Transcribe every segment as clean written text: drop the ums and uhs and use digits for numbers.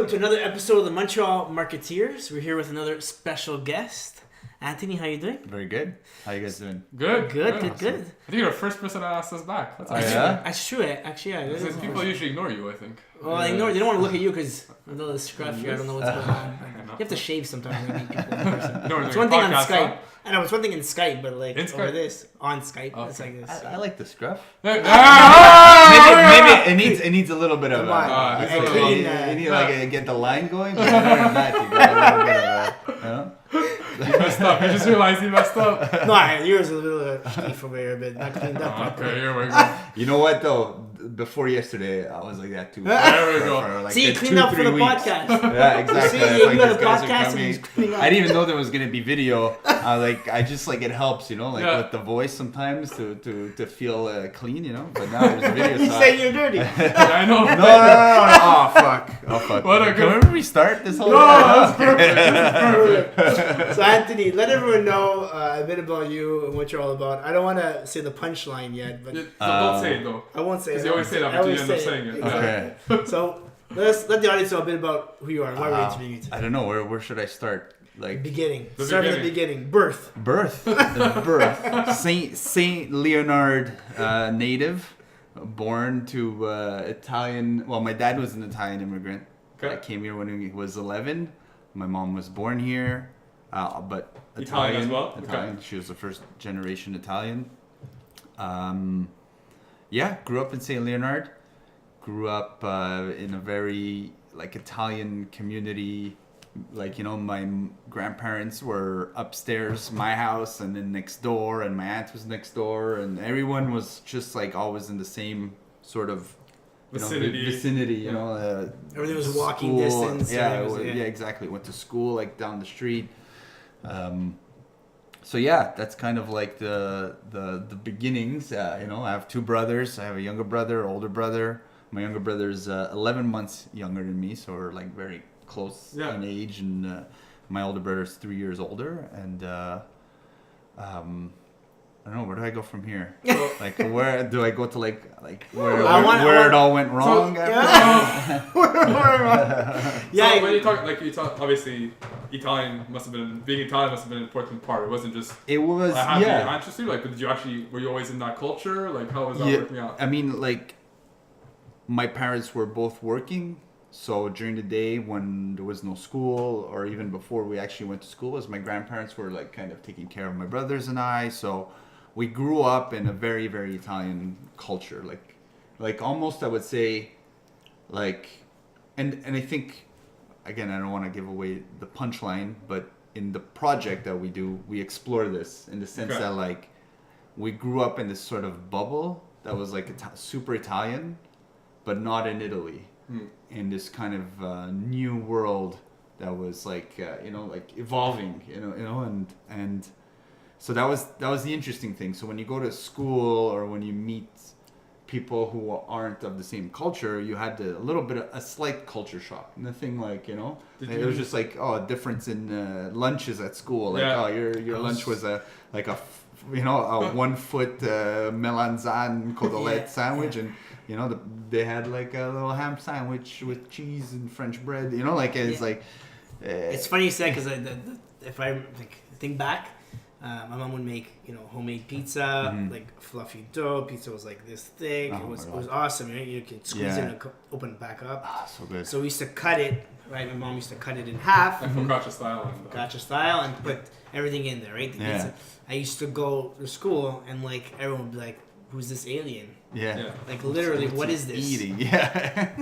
welcome to another episode of the Montreal Marketeers. We're here with another special guest. Anthony, how you doing? Very good. How you guys doing? Good. I think you're the first person that asked us back. That's yeah? That's true. Actually, yeah. Because people usually ignore you, I think. Well, they don't want to look at you because of all the scruff here. I don't know what's going on. You have to shave sometimes when you meet people in person. It's one thing on Skype. I know it's one thing in Skype, but like over this on Skype, it's like this. I like the scruff. Maybe Maybe it needs a little bit of get the line going. But other than that, you got a little bit of you messed up. You just realized you messed up. No, yours is a little skeef over here, but not cleaned up. Okay, here we go. You know what though? Before yesterday, I was like that too. There we go. Like See, you cleaned up for the podcast. Yeah, exactly. See, you had a podcast and he's cleaning up. I didn't even know there was gonna be video. I just like it helps, with the voice sometimes to feel clean, But now there's video. You say you're dirty. I know. No. Oh fuck. What a good. Can we restart this whole? No, that's perfect. So Anthony, let everyone know a bit about you and what you're all about. I don't want to say the punchline yet, but Don't say it though. I won't say it. Because you always say that, but you end up saying it. Exactly. Okay. So let the audience know a bit about who you are and why we're interviewing you today. I don't know where should I start. Like Beginning. Start at the beginning. Birth. Saint-Leonard native, born to Italian. Well, my dad was an Italian immigrant. Okay. I came here when he was 11. My mom was born here, but Italian as well? Italian. Okay. She was a first generation Italian. Grew up in Saint-Leonard. Grew up in a very Italian community. My grandparents were upstairs, my house, and then next door, and my aunt was next door, and everyone was just always in the same sort of vicinity. Everything was walking distance. Yeah, exactly. Went to school down the street. That's kind of the beginnings. I have two brothers. I have a younger brother, older brother. My younger brother is 11 months younger than me, so we're very close in age, and my older brother is 3 years older, and I don't know, where do I go from here? Where do I go to where it all went wrong? When you talk obviously Italian being Italian must have been an important part. It wasn't just it was interested. Were you always in that culture? How was that working out? I mean, my parents were both working. So during the day when there was no school, or even before we actually went to school, my grandparents were kind of taking care of my brothers and I. So we grew up in a very, very Italian culture, almost I would say, and I think, again, I don't want to give away the punchline, but in the project that we do, we explore this in the sense that we grew up in this sort of bubble that was super Italian, but not in Italy. In this kind of new world that was evolving, and so that was the interesting thing. So when you go to school or when you meet people who aren't of the same culture, you had a slight culture shock. Nothing it was just a difference in lunches at school. Your lunch was a 1 foot melanzane côtelette sandwich, and they had a little ham sandwich with cheese and French bread. It's funny you said, because if I think back, my mom would make homemade pizza, fluffy dough. Pizza was this thick. It was awesome. You could squeeze it and open it back up. So good. So we used to cut it. Right, my mom used to cut it in half. Focaccia style. And put everything in there. Right. I used to go to school and everyone would be like, "Who's this alien?" Yeah. Literally, what is this? Eating. Yeah.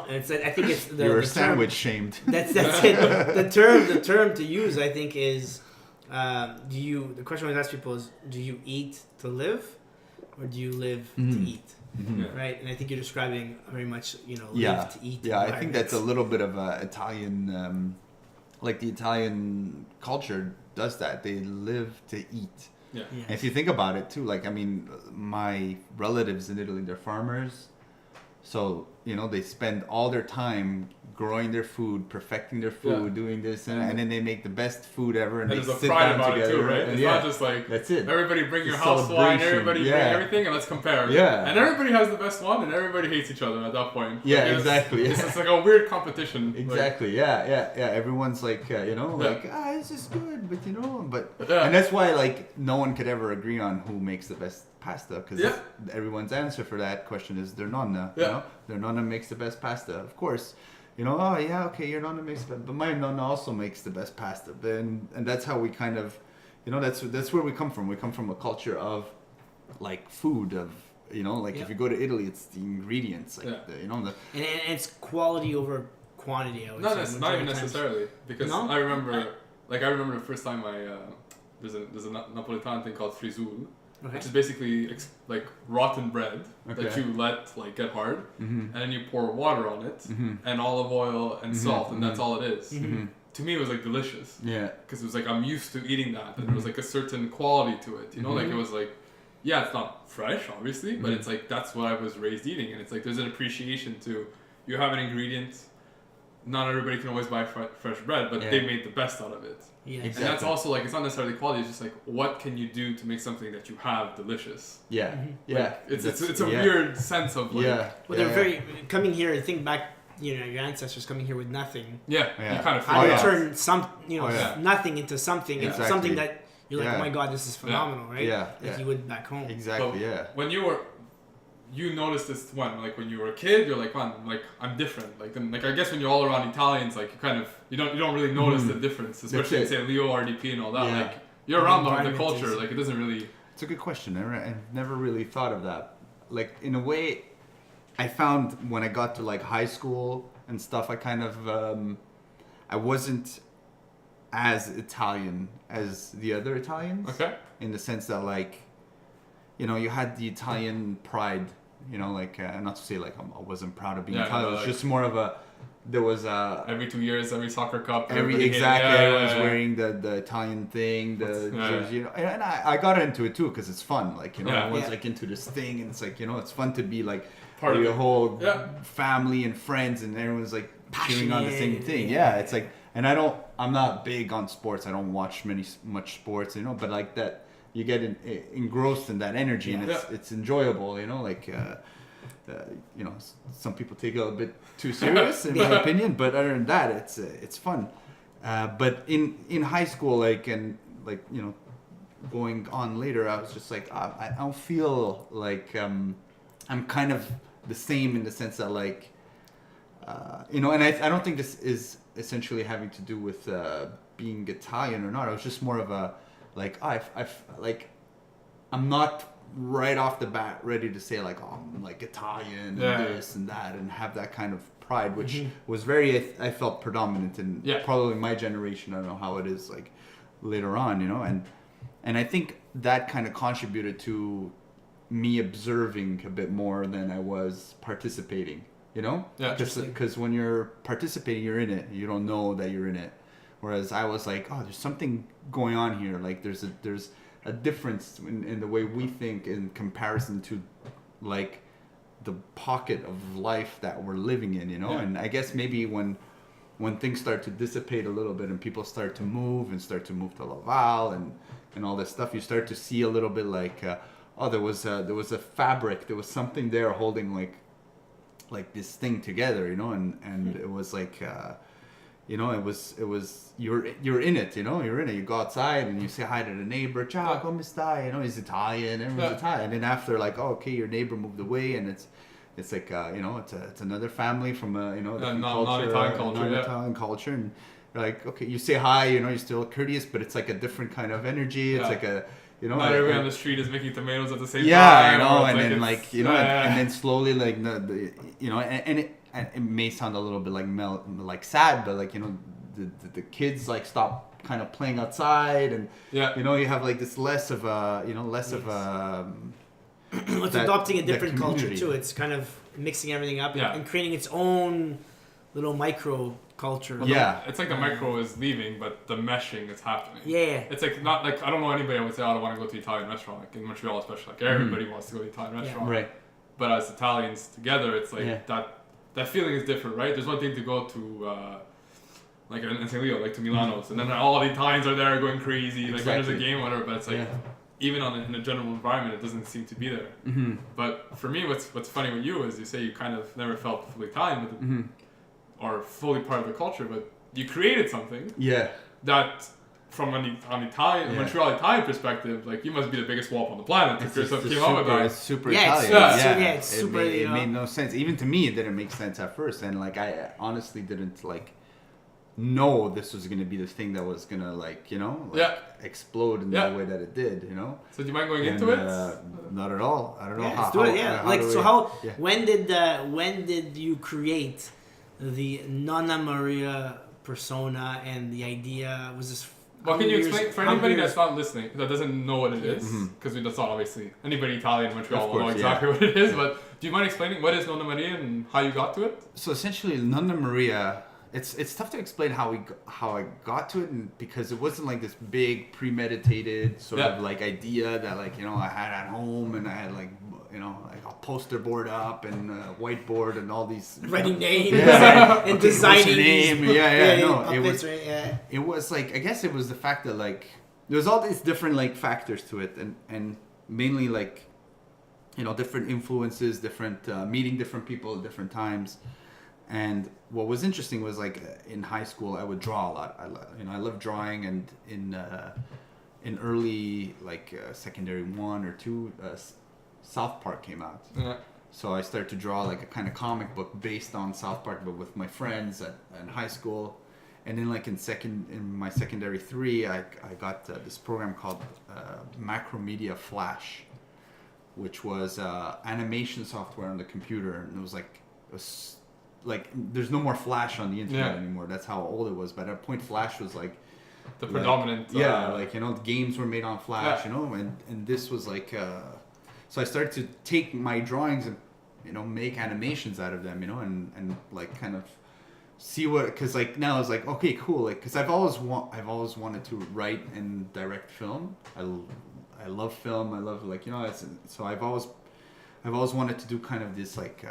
It's. I think it's the. You were the sandwich term, shamed. That's it. The term to use, I think, is. The question I always ask people is, do you eat to live, or do you live to eat? Mm-hmm. Right, and I think you're describing very much, live to eat. Yeah, I think that's a little bit of Italian, the Italian culture does that. They live to eat. Yeah. Yes. And if you think about it too, my relatives in Italy, they're farmers, so they spend all their time growing their food, perfecting their food, doing this, and then they make the best food ever, and they there's a sit pride down about together. it too, right? It's not just that's it. Everybody bring your It's house wine, celebration. everybody bring everything, and let's compare. Yeah. And everybody has the best one, and everybody hates each other at that point. Yeah, Like, exactly. It's like a weird competition. Exactly. Yeah. Everyone's like, this is good, but and that's why like no one could ever agree on who makes the best pasta, because everyone's answer for that question is their nonna. Their nonna makes the best pasta, of course. Your nonna makes the best, but my nonna also makes the best pasta. And that's how we kind of, that's where we come from. We come from a culture of like food, of if you go to Italy, it's the ingredients, like and it's quality over quantity. I would say. Not even necessarily, because I remember the first time there's a Napolitan thing called frisoul. Okay. Which is basically like rotten bread that you let get hard, and then you pour water on it, and olive oil and salt, and that's all it is. To me, it was like delicious. Yeah. Because it was like I'm used to eating that, and there was like a certain quality to it. Like it was like, it's not fresh, obviously, but it's like that's what I was raised eating, and it's like there's an appreciation to you have an ingredient. Not everybody can always buy fresh bread, but they made the best out of it. Yeah, exactly. And that's also like, it's not necessarily quality, it's just like, what can you do to make something that you have delicious? Yeah. Like, it's a weird sense of like... Well, they're very... Coming here, and think back, your ancestors coming here with nothing. You kind of... How do you turn nothing into something, and something that you're like, oh my God, this is phenomenal, right? Like you would back home. Exactly, but when you noticed this when you were a kid, you're like, man, like I'm different. I guess when you're all around Italians, like you don't really notice the difference, especially in say Leo, RDP, and all that. Yeah. Like you're around the culture, like it doesn't really. It's a good question. I never really thought of that. Like in a way, I found when I got to like high school and stuff, I kind of I wasn't as Italian as the other Italians. Okay. In the sense that like, you had the Italian pride. Not to say like I wasn't proud of being Italian. It was just more of a. There was a every 2 years, every soccer cup. Everyone's wearing the Italian thing, the jersey. And I got into it too because it's fun. Like everyone's like into this thing, and it's like it's fun to be like part of your whole family and friends, and everyone's like cheering on the same thing. Yeah, it's like, and I'm not big on sports. I don't watch much sports, but like that. You get engrossed in that energy, and it's enjoyable, some people take it a little bit too serious, in my opinion. But other than that, it's fun. But in high school, going on later, I was just like, I don't feel like I'm kind of the same in the sense that and I don't think this is essentially having to do with being Italian or not. It was just more of a I'm not right off the bat ready to say like, oh, I'm like Italian and this and that, and have that kind of pride, which was very, I felt predominant in probably my generation. I don't know how it is like later on, and I think that kind of contributed to me observing a bit more than I was participating, because when you're participating, you're in it. You don't know that you're in it. Whereas I was like, oh, there's something going on here. Like there's a difference in the way we think in comparison to like the pocket of life that we're living in, And I guess maybe when things start to dissipate a little bit and people start to move to Laval and all this stuff, you start to see a little bit like, there was a fabric, there was something there holding like this thing together, and it was like. It was you're in it, you're in it. You go outside and you say hi to the neighbor, ciao, come stai? He's Italian, everyone's Italian. And then after your neighbor moved away, and it's like it's another family from non-Italian culture, and you're like, okay, you say hi, you're still courteous, but it's like a different kind of energy. It's like a not everyone on the street is making tomatoes at the same time. Yeah, and then and then slowly and it may sound a little bit like sad, but the kids stop kind of playing outside, and you have this less of a it's adopting a different culture too. It's kind of mixing everything up and creating its own little micro culture. It's like the micro is leaving, but the meshing is happening. It's not I don't know anybody I would say, I don't want to go to an Italian restaurant, in Montreal especially. Everybody wants to go to an Italian restaurant. Right. But as Italians together, it's that that feeling is different, right? There's one thing to go to like in St. Leo, like to Milano's, and then all the Italians are there going crazy, like when there's a game or whatever. But it's like even in a general environment, it doesn't seem to be there. Mm-hmm. But for me, what's funny with you is you say you kind of never felt fully Italian, but or fully part of the culture, but you created something. Yeah. That from an Italian, Montreal Italian perspective, like you must be the biggest wall on the planet if you're came up with that. It's super Italian. It's super. It made no sense. Even to me, it didn't make sense at first, and like I honestly didn't like know this was going to be the thing that was going to like explode in the way that it did. You know. So do you mind going into it? Not at all. I don't know. Let's do it. When did you create the Nonna Maria persona and the idea? Was this? Well, can you explain for anybody that's not listening, that doesn't know what it is? Because that's not obviously anybody Italian in Montreal will know exactly what it is. But do you mind explaining what is Nonna Maria and how you got to it? So essentially, Nonna Maria, it's tough to explain how I got to it, because it wasn't like this big premeditated sort of like idea that like I had at home, and I had like like a poster board up and a whiteboard and all these writing names and designing name. It was like, I guess it was the fact that like there's all these different like factors to it, and mainly like different influences, different meeting different people at different times. And what was interesting was like in high school I would draw a lot. I love drawing, and in early like secondary 1 or 2 South Park came out. Yeah. So I started to draw like a kind of comic book based on South Park, but with my friends in high school. And then like in my secondary 3, I got this program called Macromedia Flash, which was animation software on the computer. And it was like there's no more Flash on the internet anymore. That's how old it was. But at a point, Flash was like the predominant. The games were made on Flash. And this was like. So I started to take my drawings and, make animations out of them, and like kind of see what, because like now it's like, okay, cool, like, because I've always wanted to write and direct film. I love film. I love like so I've always wanted to do kind of this like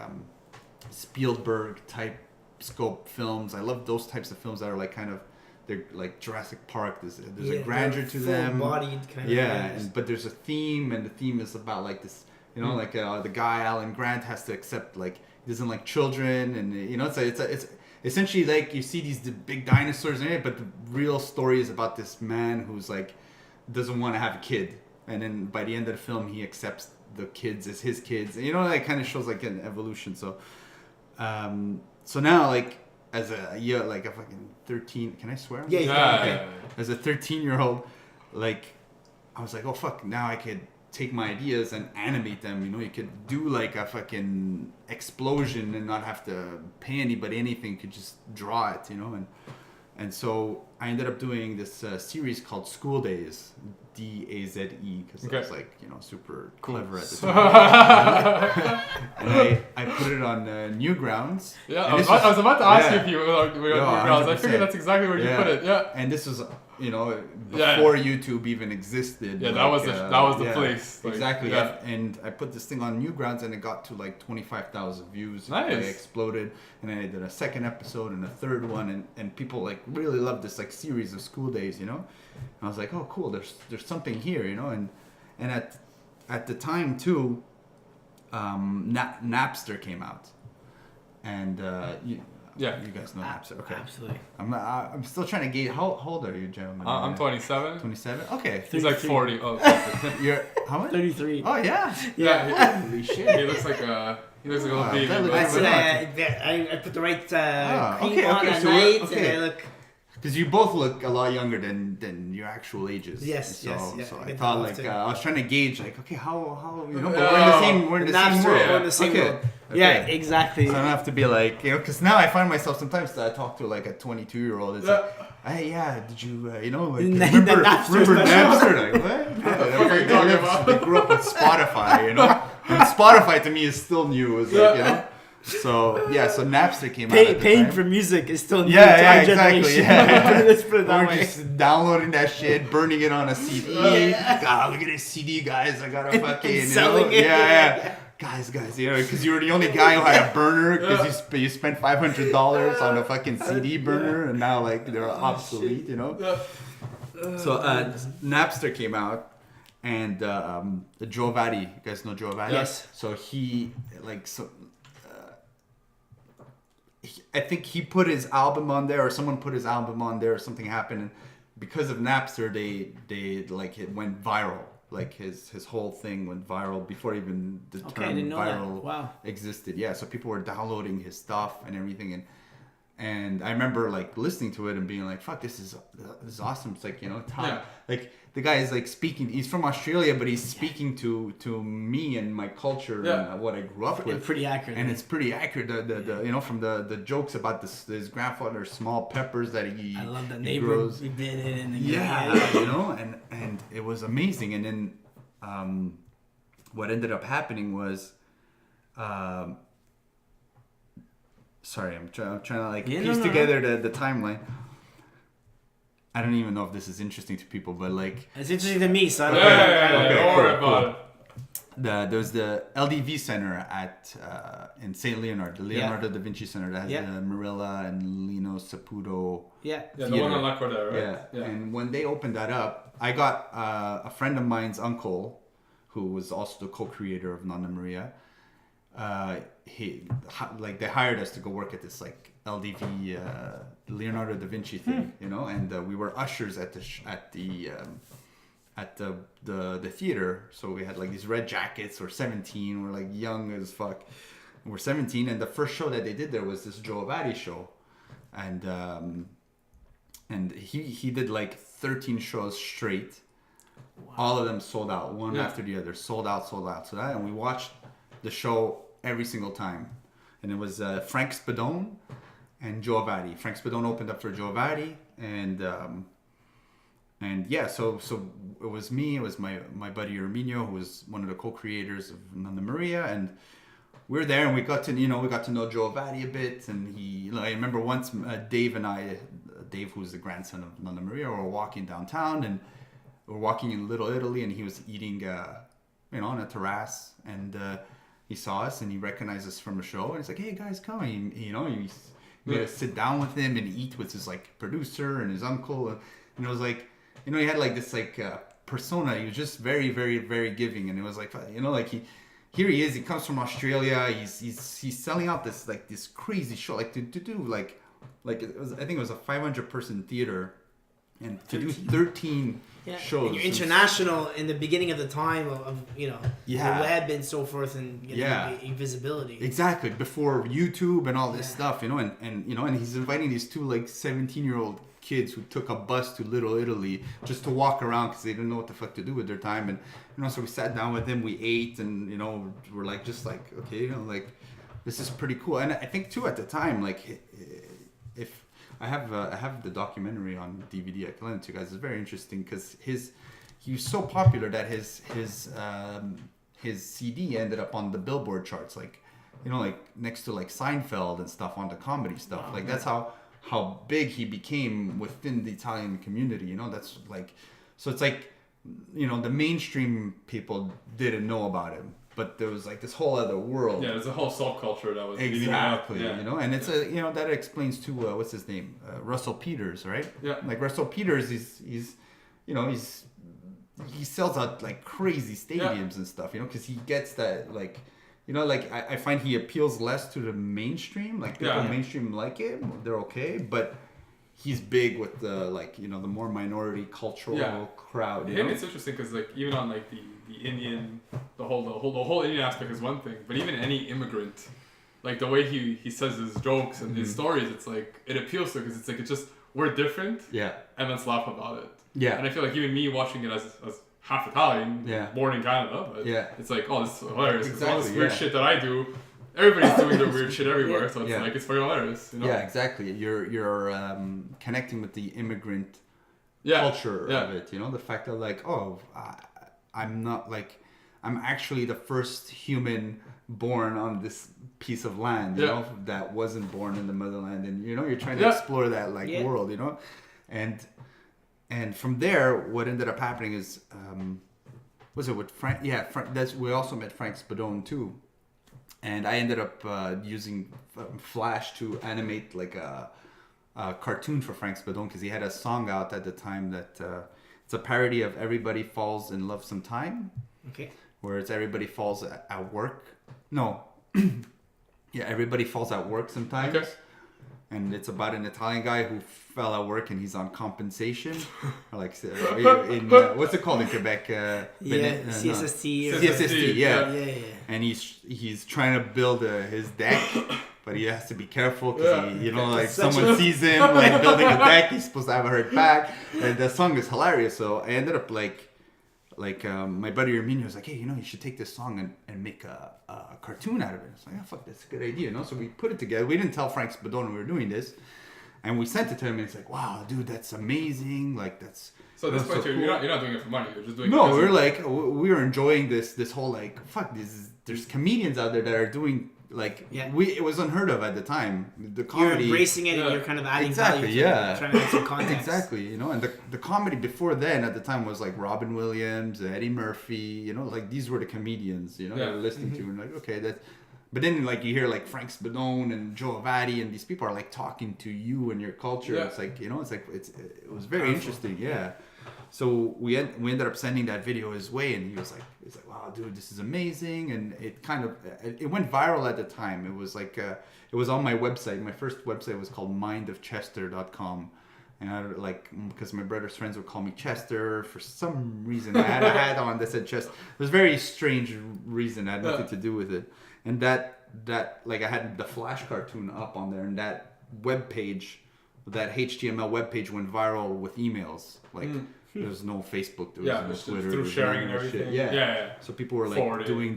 Spielberg type scope films. I love those types of films that are like kind of. They're like Jurassic Park. There's a grandeur to them. Full-bodied kind of. But there's a theme, and the theme is about like this. Like the guy Alan Grant has to accept like he doesn't like children, and it's essentially like you see these big dinosaurs in it, but the real story is about this man who's like doesn't want to have a kid, and then by the end of the film he accepts the kids as his kids. And, that kind of shows like an evolution. So, so now like. As like a fucking 13, can I swear? Yeah. As a 13-year-old, like, I was like, oh fuck, now I could take my ideas and animate them. You could do like a fucking explosion and not have to pay anybody anything. You could just draw it, and so I ended up doing this series called School Days, DAZE, because I was like, super clever at the time. And I put it on Newgrounds. Yeah, I was about to ask you if you were on Newgrounds. I figured that's exactly where you put it. Yeah. And this was, before YouTube even existed. Yeah, that was the place. Like, exactly. Yeah. And I put this thing on Newgrounds, and it got to like 25,000 views. Nice. It exploded. And then I did a second episode and a third one, and people like really loved this like series of School Days, And I was like, oh cool, there's something here, and at the time too, Napster came out, and you guys know Napster. Okay, absolutely. I'm still trying to gauge. How old are you, gentlemen? I'm 27. 27. Okay. He's like 40. Oh, you're how much? 33. Oh yeah. Yeah. Holy shit. He looks like a little baby. I put the right cream on at night, and I look. Because you both look a lot younger than your actual ages. Yes, so, yes. So I thought like I was trying to gauge like, okay, how but we're in the same world. We're in the same world. Okay. Yeah, exactly. So I don't have to be like, because now I find myself sometimes that I talk to like a 22-year-old. It's like, hey, did you remember Napster? Like what? What are you talking about? They grew up with Spotify, and Spotify to me is still new. It's like So Napster came out. Paying for music is still new to our exactly. Let's put it that way. Just downloading that shit, burning it on a CD. God, look at this CD, guys! I got a fucking selling it. Yeah. guys, you know, because you were the only guy who had a burner because you spent $500 on a fucking CD burner, and now like they're obsolete, you know. So Napster came out, and Joe Avati, you guys know Joe Avati? Yes. So he like I think he put his album on there, or someone put his album on there, or something happened, and because of Napster, they like it went viral. Like his whole thing went viral before even the term viral existed. Yeah, so people were downloading his stuff and everything, and I remember like listening to it and being like, "Fuck, this is awesome." It's like, you know, like the guy is like speaking. He's from Australia, but he's speaking to me and my culture and what I grew up with. Pretty accurate, and it's pretty accurate. The you know, from the jokes about his grandfather's small peppers that he. I love the neighbor we did it in the you know, and it was amazing. And then what ended up happening was. Sorry, I'm trying to like piece together the timeline. I don't even know if this is interesting to people, but like it's interesting to me, so I don't worry about it. There's the LDV Center at in Saint-Leonard, the Leonardo da Vinci Center that has the Marilla and Lino Saputo. Yeah, the one on La Cordera, right? Yeah, and when they opened that up, I got a friend of mine's uncle, who was also the co-creator of Nonna Maria. They hired us to go work at this like LDV Leonardo da Vinci thing, you know, and we were ushers at the theater. So we had like these red jackets. We're 17. We're like young as fuck. We're 17, and the first show that they did there was this Joe Avati show, and he did like 13 shows straight. Wow. All of them sold out, one after the other, sold out. So that, and we watched the show every single time, and it was Frank Spadone and Joe Avati. Frank Spadone opened up for Joe Avati, and yeah, so it was me, it was my buddy Erminio, who was one of the co-creators of Nonna Maria, and we were there, and we got to know Joe Avati a bit, and I remember once Dave, who's the grandson of Nonna Maria, were walking downtown, and we're walking in Little Italy, and he was eating on a terrace, and he saw us and he recognized us from a show, and he's like, "Hey guys, come!" And he made us sit down with him and eat with his like producer and his uncle, and it was like, you know, he had like this like persona. He was just very, very, very giving, and it was like, you know, like here he is. He comes from Australia. He's selling out this like this crazy show, like to do like it was, I think it was a 500 person theater, and to do 13 shows. And you're international in the beginning of the time of you know the web and so forth, and visibility. Exactly, before YouTube and all this stuff, you know, and you know, and he's inviting these two like 17-year-old kids who took a bus to Little Italy just to walk around because they didn't know what the fuck to do with their time, and you know, so we sat down with him, we ate, and you know, we're like just like, okay, you know, like this is pretty cool. And I think too at the time, like if I have the documentary on DVD. I can lend it to you guys. It's very interesting because he was so popular that his CD ended up on the Billboard charts, like, you know, like next to like Seinfeld and stuff, on the comedy stuff. Like that's how big he became within the Italian community. You know, that's like, so it's like, you know, the mainstream people didn't know about him. But there was like this whole other world. Yeah, there's a whole subculture that was exactly, you know, and it's you know, that explains too. What's his name? Russell Peters, right? Yeah. Like Russell Peters, he's you know, he sells out like crazy stadiums and stuff, you know, because he gets that like, you know, like I find he appeals less to the mainstream. Like people mainstream like him, they're okay, but he's big with the like, you know, the more minority cultural crowd. Him, it's interesting because like even on like the Indian, the whole Indian aspect is one thing, but even any immigrant, like the way he says his jokes and his stories, it's like it appeals to because it's like it's just we're different, and let's laugh about it. Yeah, and I feel like even me watching it as half Italian, born in Canada, but it's like, oh, this is hilarious. Exactly, all this weird shit that I do, everybody's doing their weird shit everywhere, so it's like it's very hilarious. You know? Yeah, exactly. You're connecting with the immigrant culture of it. You know, the fact that like, oh, I'm actually the first human born on this piece of land, you know, that wasn't born in the motherland, and you know, you're trying to explore that like world, you know, and from there, what ended up happening is, was it with Frank? Yeah, we also met Frank Spadone too, And I ended up using Flash to animate like a cartoon for Frank Spadone, because he had a song out at the time that it's a parody of Everybody Falls in Love Sometime. Okay. Where it's everybody falls at work. No. Yeah, everybody falls at work sometimes. Okay. And it's about an Italian guy who fell at work and he's on compensation. Or like in what's it called in Quebec? CSST. CSST, yeah. And he's trying to build his deck, but he has to be careful because like someone sees him like building a deck. He's supposed to have a hurt back, and the song is hilarious. So I ended up like my buddy Arminio was like, hey, you should take this song and make a cartoon out of it. I was like, oh, fuck, that's a good idea, So we put it together. We didn't tell Frank Spadone we were doing this, and we sent it to him, and he's like, wow, dude, that's amazing. Like, that's... So this point, cool. you're not doing it for money. You're just doing it. No, we're like, we were enjoying this whole, like, fuck, there's comedians out there that are doing... Like, it was unheard of at the time. The comedy... You're embracing it and you're kind of adding value to it, trying to add some context. Exactly, and the comedy before then at the time was like Robin Williams, Eddie Murphy, like these were the comedians, you were listening to, and like, okay, that... But then, like, you hear, like, Frank Spadone and Joe Avati, and these people are, like, talking to you and your culture. Yeah. It's like, it was very interesting, So we ended up sending that video his way, and he's like, wow, dude, this is amazing. And it went viral at the time. It was like, it was on my website. My first website was called mindofchester.com. And I because my brother's friends would call me Chester for some reason. I had a hat on that said Chester. It was a very strange reason. It had nothing to do with it. And that like I had the Flash cartoon up on there, and that web page, that HTML web page went viral with emails. Like, there was no Facebook, there was no Twitter. Through sharing and everything. Shit. Yeah. So people were like forwarding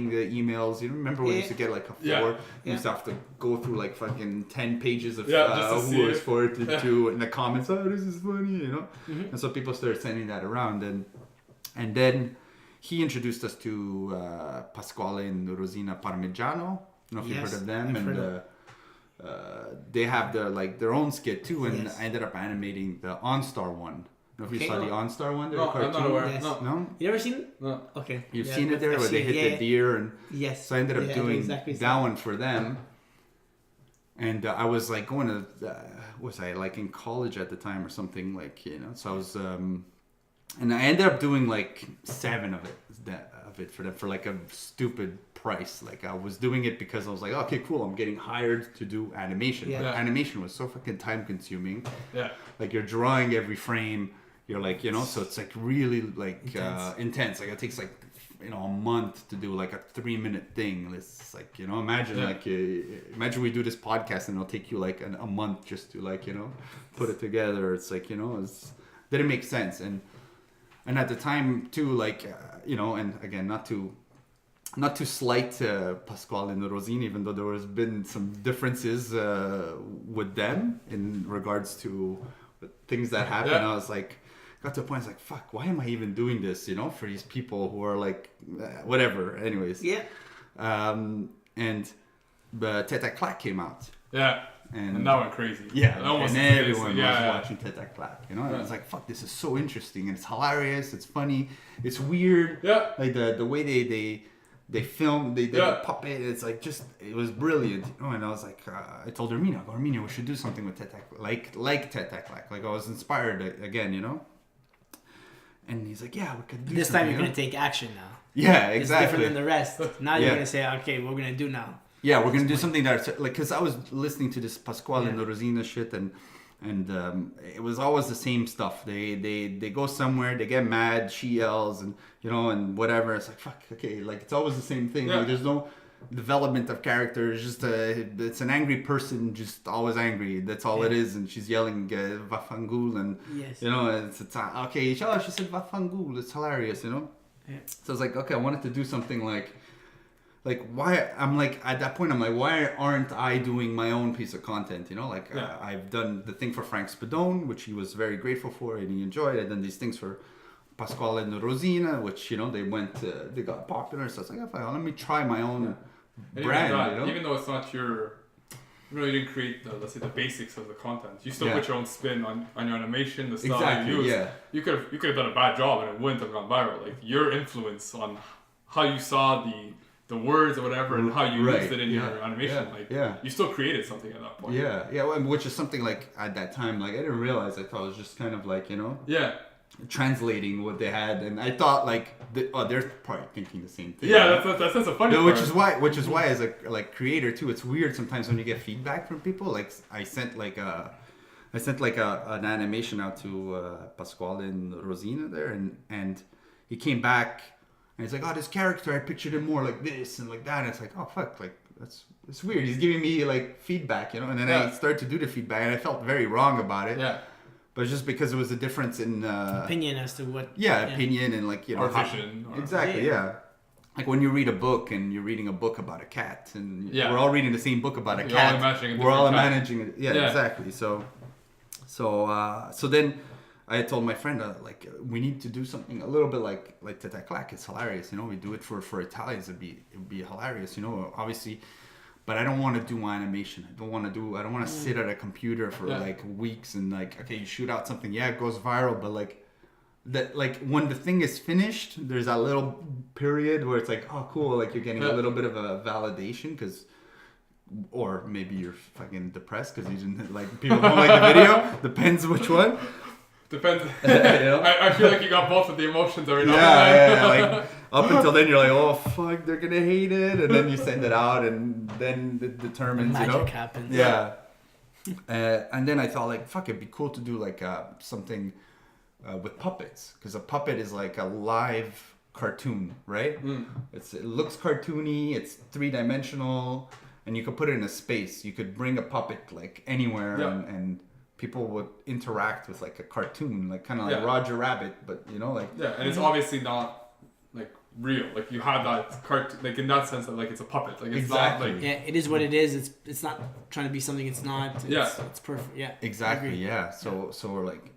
the emails. You remember when you used to get like a forward? You used to have to go through like fucking 10 pages of who was forwarded to in the comments. Oh, this is funny, And so people started sending that around, and then he introduced us to Pasquale and Rosina Parmigiano. I don't know if you've heard of them. They have their own skit too, and I ended up animating the OnStar one. I don't know if you saw the OnStar one. No, I'm not aware. Yes. No. You never seen it? No. Okay. You've seen it there where they hit the deer, and so I ended up doing that one for them. And I was like going to, was I like in college at the time or something, like, so I was, and I ended up doing like 7 of it for them for like a stupid price. Like, I was doing it because I was like, okay, cool, I'm getting hired to do animation. But animation was so fucking time consuming. Yeah. Like, you're drawing every frame. You're like, so it's like really like intense. Like, it takes like, a month to do like a 3-minute thing. It's like, imagine imagine we do this podcast and it'll take you like a month just to like, put it together. It's like, didn't make sense. And at the time too, like, and again, not to slight Pasquale and Rosina, even though there has been some differences with them in regards to things that happen. I was like, got to a point, I was like, fuck, why am I even doing this, for these people who are like, whatever, anyways. Yeah. And the Tete Clack came out. Yeah. And that went crazy. Yeah. And everyone was watching Tete Clack, And I was like, fuck, this is so interesting. And it's hilarious. It's funny. It's weird. Yeah. Like the way they filmed, they did a puppet. It's like it was brilliant. And I was like, I told Arminio, we should do something with Tete Clack, like Tete Clack. Like, I was inspired again, And he's like, yeah, we could do this time you're going to take action now. Yeah, exactly. It's different than the rest. Now you're going to say, okay, what we're going to do now. Yeah, we're going to do something that's like, because I was listening to this Pasquale and Rosina shit, and it was always the same stuff. They go somewhere, they get mad, she yells, and and whatever. It's like, fuck, okay, like, it's always the same thing. Like, there's no development of character. It's just it's an angry person, just always angry. That's all it is. And she's yelling Vafangul, and it's okay. She said Vafangul. It's hilarious, So I was like, okay, I wanted to do something like why, I'm like, at that point, I'm like, why aren't I doing my own piece of content? I've done the thing for Frank Spadone, which he was very grateful for and he enjoyed. I've done these things for Pasquale and Rosina, which, they got popular. So I was like, oh, let me try my own brand. Even though it's not you didn't create let's say the basics of the content. You still put your own spin on your animation, the style you use. Yeah. You could have done a bad job and it wouldn't have gone viral. Like, your influence on how you saw the words or whatever and how you used it in your animation. You still created something at that point. Which is something like at that time, like I didn't realize. I thought it was just kind of like, translating what they had, and I thought like they're probably thinking the same thing. That's a funny part. Which is why as a creator too, it's weird sometimes when you get feedback from people. Like I sent an animation out to Pasquale and Rosina there, and he came back and he's like, oh, this character, I pictured him more like this and like that, and it's like, oh fuck, like it's weird. He's giving me like feedback, and then I started to do the feedback, and I felt very wrong about it. But it's just because it was a difference in opinion as to what. Opinion and like vision. Exactly. Like when you read a book and you're reading a book about a cat, and we're all reading the same book about a cat. We're all imagining it. Yeah, exactly. So then I told my friend like we need to do something a little bit like Tete Clack. It's hilarious, we do it for Italians. It'd be hilarious, obviously. But I don't want to do animation. I don't want to sit at a computer for like weeks and like, okay, you shoot out something, it goes viral, but like that, like when the thing is finished, there's that little period where it's like, oh cool, like you're getting a little bit of a validation or maybe you're fucking depressed because you didn't like people don't like the video. Depends which one. Depends. I feel like you got both of the emotions every now and then. Like up until then you're like, oh fuck, they're gonna hate it, and then you send it out, and then it determines, magic happens. And then I thought like, fuck, it'd be cool to do like something with puppets, because a puppet is like a live cartoon, right? It looks cartoony, it's 3-dimensional, and you could put it in a space. You could bring a puppet like anywhere, and people would interact with like a cartoon, like kind of like Roger Rabbit, but and it's obviously not like real. Like you have that cartoon, like in that sense that like it's a puppet. Like it's not like it is what it is. It's not trying to be something it's not. It's perfect. Yeah, exactly. Yeah. So we're like,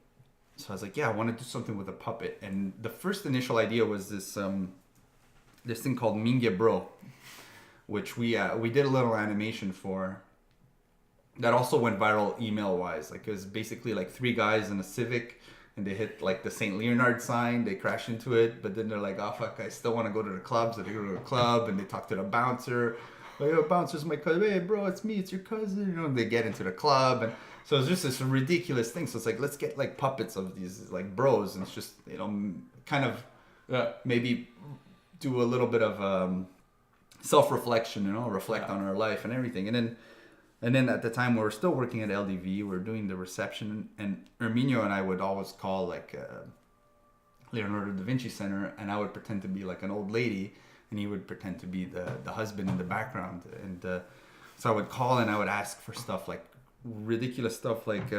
I was like, I want to do something with a puppet, and the first initial idea was this thing called Mingia Bro, which we did a little animation for. That also went viral email-wise. Like it was basically like 3 guys in a Civic, and they hit like the Saint-Leonard sign. They crash into it, but then they're like, "Oh fuck, I still want to go to the club." So they go to the club, and they talk to the bouncer. Like, "Oh, bouncer's my cousin. Hey, bro, it's me. It's your cousin." And they get into the club, and so it's just this ridiculous thing. So it's like, let's get like puppets of these like bros, and it's just kind of maybe do a little bit of self-reflection, reflect on our life and everything, And then at the time we were still working at LDV, we were doing the reception, and Erminio and I would always call like Leonardo da Vinci Center, and I would pretend to be like an old lady, and he would pretend to be the husband in the background. And so I would call and I would ask for stuff like ridiculous stuff like,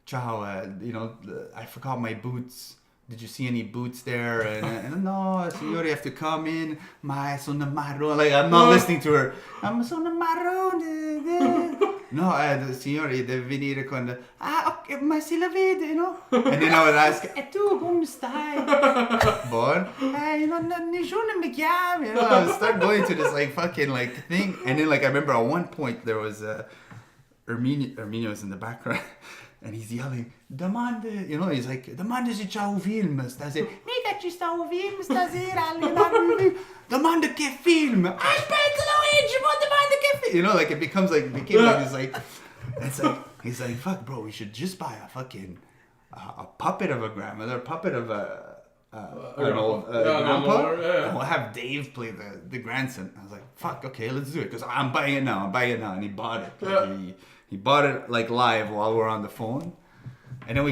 ciao, I forgot my boots. Did you see any boots there? And no, signore, you have to come in. Ma sono marrone. Like, I'm not listening to her. Sono marrone. No, signore, deve venire con... ok, ma si la vede, And then I would ask, e tu, come stai? Buon? Nessuno mi chiama. I would start going to this, like, fucking, like, thing. And then, like, I remember at one point, there was Erminio was in the background. And he's yelling, domande, he's like, domande se c'ha un film stasera. Mica ci sta un film stasera, Leonardo. Domande che film. Aspetta, Luigi, ma domande che film. Like it became like this, like, it's like, he's like, fuck, bro, we should just buy a fucking, a puppet of a grandmother, a puppet of an old grandpa. And we'll have Dave play the grandson. I was like, fuck, okay, let's do it. Because I'm buying it now. And he bought it. Like, he bought it like live while we're on the phone, and then we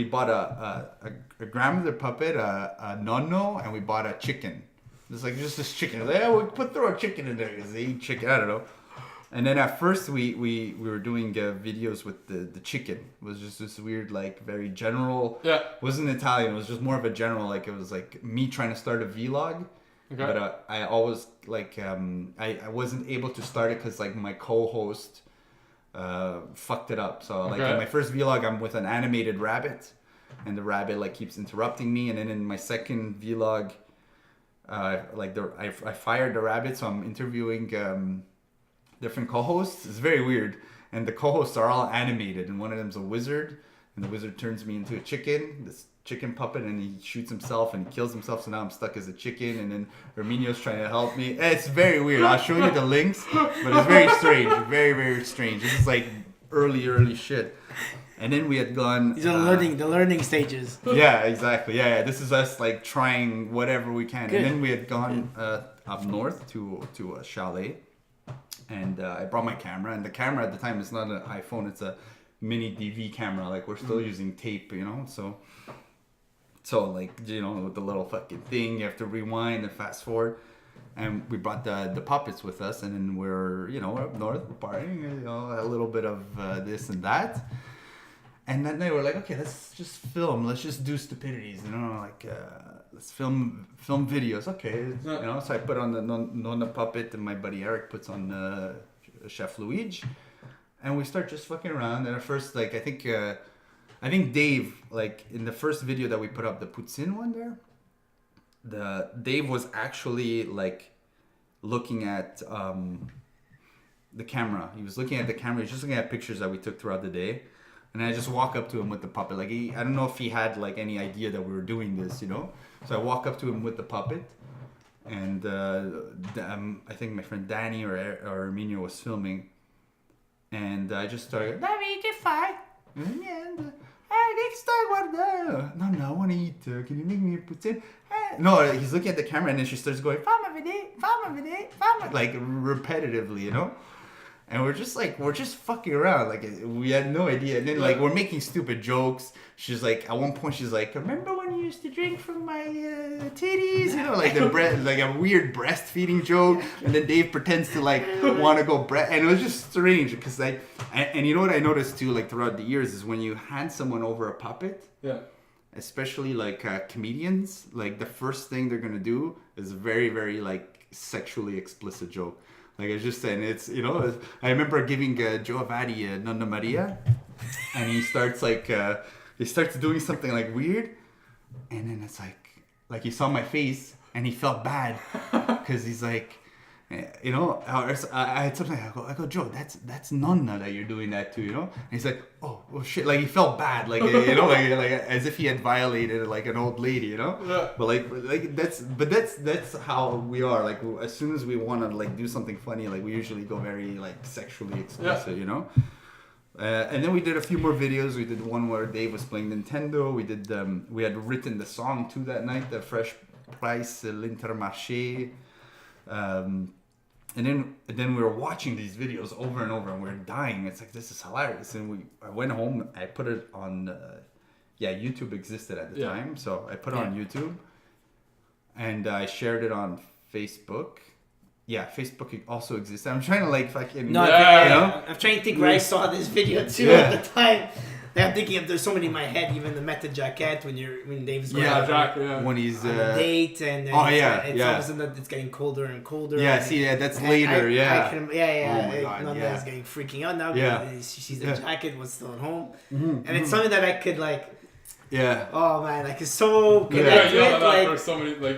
bought a grandmother puppet, a nonno, and we bought a chicken. It's like just this chicken. Like, we'll throw a chicken in there because they eat chicken. I don't know. And then at first we were doing videos with the chicken. It was just this weird, like, very general. Yeah. It wasn't Italian. It was just more of a general, like, it was like me trying to start a vlog. Okay. But I always like I wasn't able to start it because like my co-host fucked it up. So like in my first vlog, I'm with an animated rabbit, and the rabbit like keeps interrupting me. And then in my second vlog, I fired the rabbit, so I'm interviewing different co-hosts. It's very weird, and the co-hosts are all animated, and one of them's a wizard, and the wizard turns me into a chicken, this chicken puppet, and he shoots himself and he kills himself, so now I'm stuck as a chicken, and then Herminio's trying to help me. It's very weird. I'll show you the links, but it's very strange. Very, very strange. This is like early shit. And then we had gone... These are the learning stages. Yeah, exactly. Yeah, this is us like trying whatever we can. Good. And then we had gone up north to a chalet. And I brought my camera. And the camera at the time is not an iPhone. It's a mini DV camera. Like, we're still using tape, you know? So like, you know, with the little fucking thing, you have to rewind and fast forward. And we brought the puppets with us. And then we're up north, we're partying, you know, a little bit of this and that. And then they were like, okay, let's just film. Let's just do stupidities, you know, like let's film videos. Okay, you know. So I put on the Nonna puppet, and my buddy Eric puts on Chef Luigi, and we start just fucking around. And at first, like I think Dave, like in the first video that we put up, the Poutine one there, Dave was actually like looking at the camera. He was looking at the camera. He was just looking at pictures that we took throughout the day. And I just walk up to him with the puppet. Like I don't know if he had like any idea that we were doing this, you know. So I walk up to him with the puppet, and I think my friend Danny or Herminio was filming, and I just started. David, che fai? Next time, no, I want to eat. Can you make me a poutine? No, he's looking at the camera, and then she starts going, famma vedere, like repetitively, you know. And we're just fucking around. Like, we had no idea. And then, like, we're making stupid jokes. She's like, at one point, she's like, remember when you used to drink from my titties? You know, like like a weird breastfeeding joke. And then Dave pretends to, like, want to go and it was just strange. Because, like, and you know what I noticed, too, like, throughout the years is when you hand someone over a puppet, especially, like, comedians, like, the first thing they're going to do is very, very, like, sexually explicit joke. Like I was just saying, it's, you know, I remember giving Joe Avati Nonna Maria, and he starts doing something like weird, and then it's like he saw my face and he felt bad because he's like, you know, I had something. I go, Joe, that's Nonna that you're doing that to, you know. And he's like, oh shit, like he felt bad, like you know, like as if he had violated like an old lady, you know. Yeah. But that's how we are. Like as soon as we want to like do something funny, like we usually go very like sexually explicit, you know. And then we did a few more videos. We did one where Dave was playing Nintendo. We had written the song too that night, the Fresh Price, l'Intermarché. And then we were watching these videos over and over, and we were dying. It's like, this is hilarious. And I went home. I put it on. YouTube existed at the time, so I put it on YouTube, and I shared it on Facebook. Yeah, Facebook also exists. I'm trying to like fucking. No, I'm trying to think where I saw this video too at the time. Like, I'm thinking of there's so many in my head. Even the Meta Jacket when Dave's going when he's on a date and then all of a sudden it's getting colder and colder. Yeah, that's later. Oh my God, Nonna is getting freaking out now. She's the jacket was still at home, and it's something that I could like. Yeah. Oh man, like it's so connected.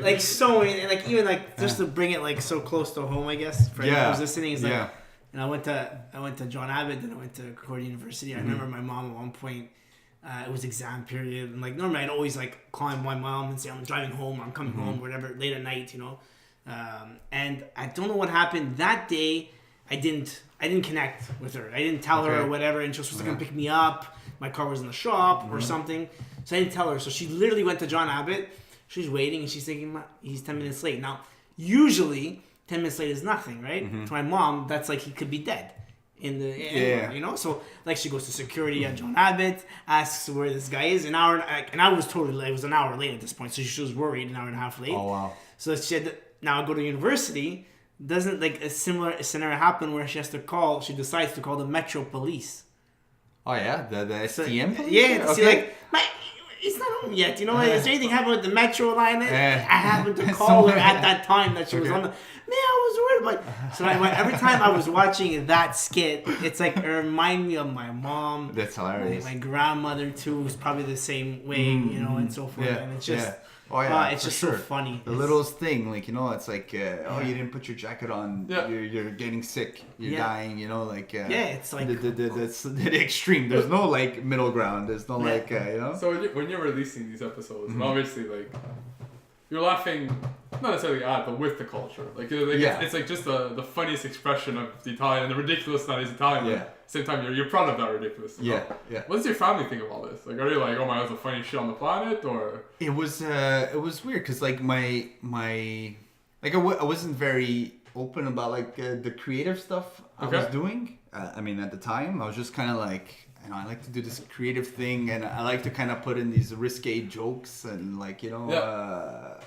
Like so many, and like even like just to bring it like so close to home, I guess for anyone who's listening is like. And I went to John Abbott, then I went to Concordia University. I remember my mom at one point, it was exam period, and like normally I'd always like call my mom and say I'm driving home, I'm coming home, whatever, late at night, you know. And I don't know what happened that day. I didn't connect with her. I didn't tell her or whatever, and she was supposed to come pick me up. My car was in the shop or something, so I didn't tell her. So she literally went to John Abbott. She's waiting, and she's thinking he's 10 minutes late. Now, usually 10 minutes late is nothing, right? To my mom, that's like he could be dead in the you know. So like she goes to security at John Abbott, asks where this guy is. And I was totally late. It was an hour late at this point, so she was worried, an hour and a half late. Oh wow! So she had now I go to university. Doesn't like a similar scenario happen where she has to call? She decides to call the Metro Police. Oh yeah, the STM police. Yeah, see like it's not home yet, you know. Is there anything happened with the Metro line? I happened to call her at that time that she was on the. I was worried about. So every time I was watching that skit, it's like it reminded me of my mom. That's hilarious. My grandmother too was probably the same way, you know, and so forth. Yeah. And it's just, it's just sure. so funny. The littlest thing, like, you know, it's like, you didn't put your jacket on. Yeah. You're getting sick. You're dying. You know, like. It's like that's the extreme. There's no like middle ground. There's no like, you know. So when you're releasing these episodes, and obviously like. You're laughing, not necessarily at, but with the culture. It's like just the funniest expression of the Italian, and the ridiculous that is Italian. Yeah. At the same time, you're proud of that ridiculousness. Yeah. What does your family think of all this? Like, are you like, oh my, that's the funniest shit on the planet, or? It was weird because like I wasn't very open about like the creative stuff I was doing. I mean, at the time, I was just kind of like. You know, I like to do this creative thing, and I like to kind of put in these risque jokes, and like, you know,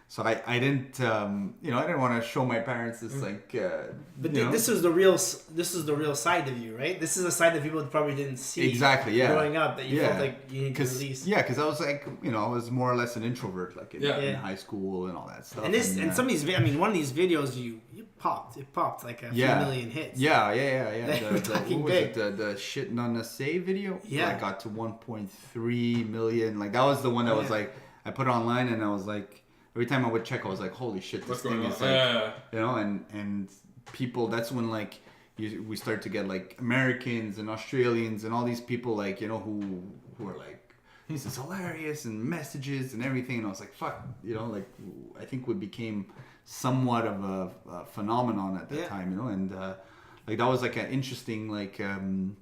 so I didn't, you know, I didn't want to show my parents this like. But this is the real side of you, right? This is a side that people probably didn't see. Exactly. Yeah. Growing up, that you felt like you need to release. Yeah, because I was like, you know, I was more or less an introvert, like in high school and all that stuff. And some of these, I mean, one of these videos you popped. It popped like a few million hits. Yeah. We're talking big. The shit Nonna Say video? Yeah. I got to 1.3 million. Like that was the one that was like I put it online, and I was like. Every time I would check, I was like, "Holy shit, this thing is like," you know, and people. That's when like we start to get like Americans and Australians and all these people like, you know, who are like, "This is hilarious," and messages and everything. And I was like, "Fuck," you know, like I think we became somewhat of a phenomenon at that time, you know, and like that was like an interesting like, you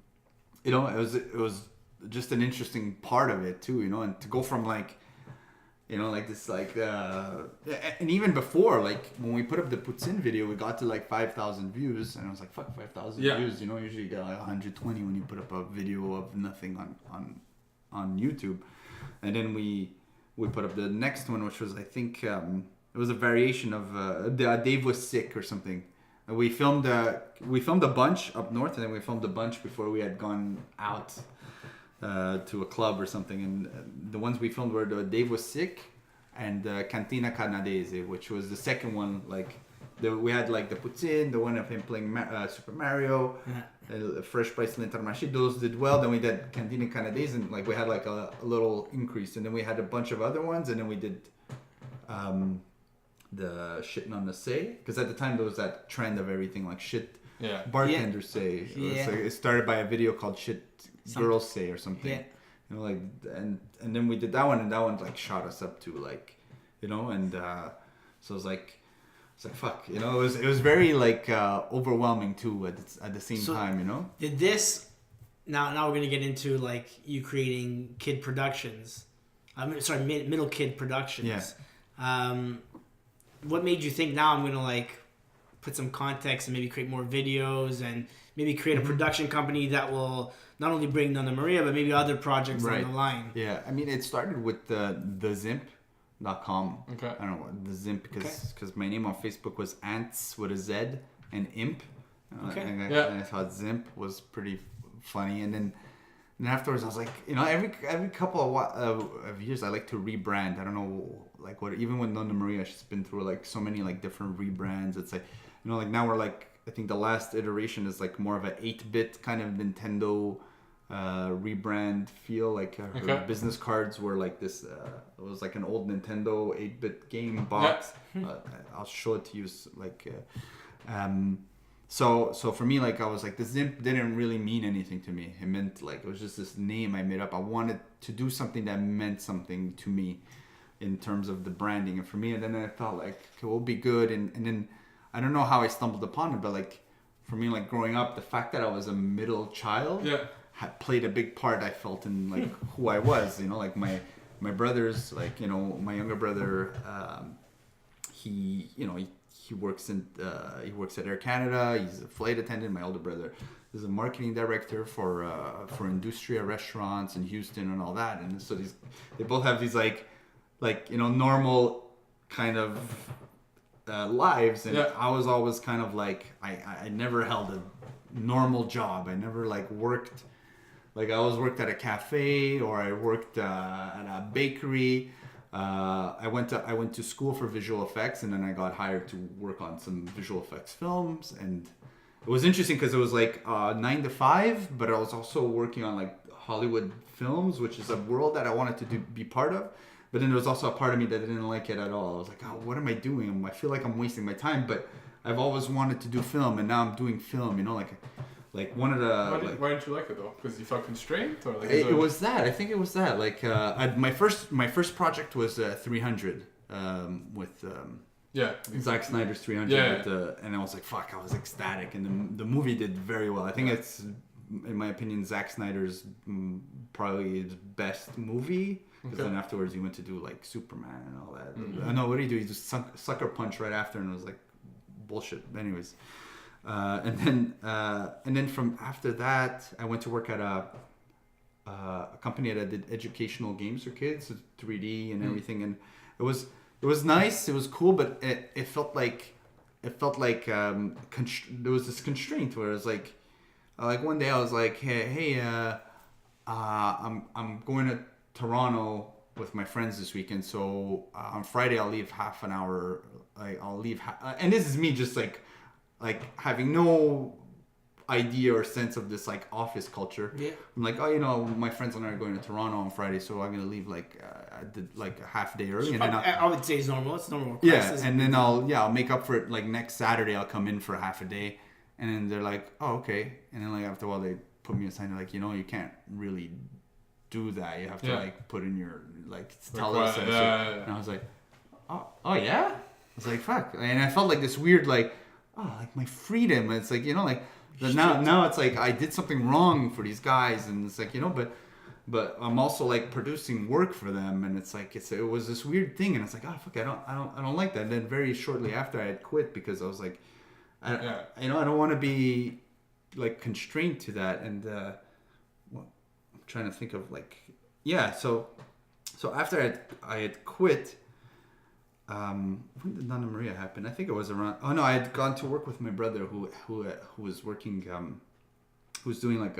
know, it was just an interesting part of it too, you know, and to go from like. You know, like this, like, and even before, like, when we put up the Poutine video, we got to like 5,000 views, and I was like, fuck, 5,000 views, you know, usually you get like 120 when you put up a video of nothing on YouTube. And then we put up the next one, which was, I think, it was a variation of Dave Was Sick or something. We filmed a bunch up north, and then we filmed a bunch before we had gone out. To a club or something, and the ones we filmed were the Dave Was Sick and Cantina Canadese, which was the second one. Like we had like the Poutine, the one of him playing Super Mario, Fresh Price L'Intermarché. Those did well. Then we did Cantina Canadese, and like we had like a little increase, and then we had a bunch of other ones, and then we did the shit Nonna Say, because at the time there was that trend of everything like shit bartenders say. It started by a video called Shit Girls Say or something. You know, like and then we did that one, and that one like shot us up to like, you know, and so it's like fuck, you know, it was very like overwhelming too at the same time, you know. Did this now we're gonna get into like you creating kid productions. Middle kid productions. What made you think now I'm gonna like put some context and maybe create more videos and maybe create a production company that will not only bring Nonna Maria, but maybe other projects down the line? Yeah, I mean, it started with the Zimp.com. Okay. I don't know, the Zimp, because my name on Facebook was Ants with a Z and Imp. And I thought Zimp was pretty funny. And then afterwards, I was like, you know, every couple of years, I like to rebrand. I don't know, like what, even with Nonna Maria, she's been through like so many like different rebrands. It's like, you know, like now we're like, I think the last iteration is like more of an 8-bit kind of Nintendo rebrand feel. Like her business cards were like this. It was like an old Nintendo 8-bit game box. I'll show it to you. Like, so for me, like I was like, the Zimp didn't really mean anything to me. It meant like, it was just this name I made up. I wanted to do something that meant something to me in terms of the branding. And for me, and then I thought like, okay, we'll be good. And then I don't know how I stumbled upon it, but like for me, like growing up, the fact that I was a middle child had played a big part, I felt, in like who I was, you know, like my brothers, like, you know, my younger brother, he works at Air Canada. He's a flight attendant. My older brother is a marketing director for Industria restaurants in Houston and all that. And so they both have these like, you know, normal kind of lives. And I was always kind of like, I never held a normal job. I never like worked, like I always worked at a cafe or I worked at a bakery. I went to school for visual effects, and then I got hired to work on some visual effects films. And it was interesting because it was like 9 to 5, but I was also working on like Hollywood films, which is a world that I wanted to be part of. But then there was also a part of me that didn't like it at all. I was like, oh, what am I doing? I feel like I'm wasting my time, but I've always wanted to do film, and now I'm doing film, like one of the... Why didn't you like it though? Because you felt constrained? Or like, it was that. I think it was that. Like, my first project was 300 with... Zack Snyder's 300. Yeah. And I was like, fuck, I was ecstatic. And the movie did very well. I think it's, in my opinion, Zack Snyder's probably his best movie. Because then afterwards he went to do like Superman and all that. I know, what did he do? He just sucker punch right after, and it was like bullshit. Anyways, and then from after that, I went to work at a company that did educational games for kids, 3D and everything, and it was nice. It was cool, but it felt like there was this constraint where it was like one day I was like, hey, I'm going to Toronto with my friends this weekend, so on Friday I'll leave half an hour. I'll leave, and this is me just like having no idea or sense of this like office culture. Yeah, I'm like, my friends and I are going to Toronto on Friday, so I'm gonna leave like a half day early. And then I would say it's normal. It's normal. Yeah, and then I'll make up for it. Like next Saturday I'll come in for half a day, and then they're like, oh, okay, and then like after a while they put me aside. They're like, you can't really do that. You have to like put in your like tell us. And I was like, oh yeah. I was like, fuck, and I felt like this weird like my freedom. It's like like now it's like I did something wrong for these guys, and it's like but I'm also like producing work for them, and it's like it was this weird thing, and it's like fuck, I don't like that. And then very shortly after I had quit because I was like, I don't want to be like constrained to that, and trying to think of like so after I had quit, when did Nonna Maria happen? I think it was around, I had gone to work with my brother who was working, who was doing like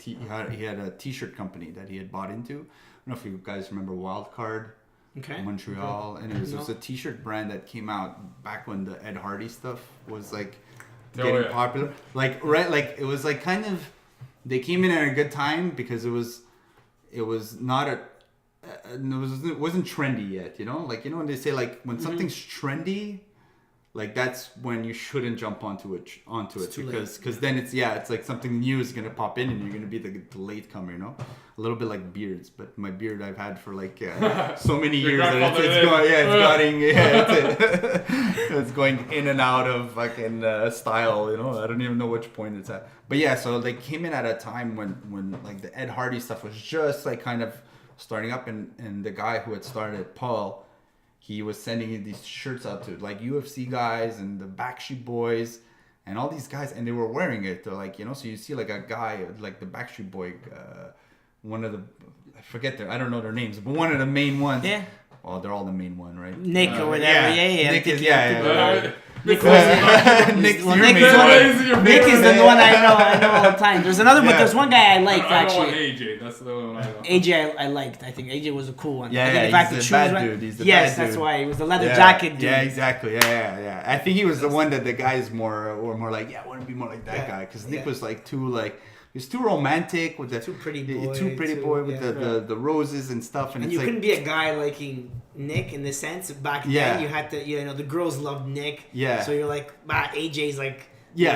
he had a t-shirt company that he had bought into. I don't know if you guys remember Wildcard. Okay. Montreal. Okay. And it was a t-shirt brand that came out back when the Ed Hardy stuff was like getting popular. Like it was like kind of, they came in at a good time because it was not it wasn't trendy yet, like when they say like when something's trendy, like that's when you shouldn't jump onto it because then it's like something new is gonna pop in and you're gonna be the latecomer, a little bit like beards. But my beard I've had for like so many years that it's going in and out of fucking style. I don't even know which point it's at. But yeah, so they came in at a time when like the Ed Hardy stuff was just like kind of starting up, and the guy who had started, Paul, he was sending these shirts out to like UFC guys and the Backstreet Boys and all these guys, and they were wearing it. They're like, so you see like a guy like the Backstreet Boy, one of the, I forget I don't know their names, but one of the main ones. Yeah. Well, they're all the main one, right? Nick or whatever. Yeah. Nick is Nick is the one I know all the time. There's another, but there's one guy I liked actually. I know AJ. That's the one I know. AJ I liked. I think AJ was a cool one. Yeah, I think he's the bad dude. He's the bad dude. That's why. He was the leather jacket dude. Yeah, exactly. Yeah. I think he was the one that the guys were more like, I want to be more like that guy. Because Nick was like too like, he was too romantic with the too pretty boy with the roses and stuff. And it's you like, couldn't be a guy liking Nick in the sense back then. You had to, the girls loved Nick. Yeah. So you're like, AJ's like, the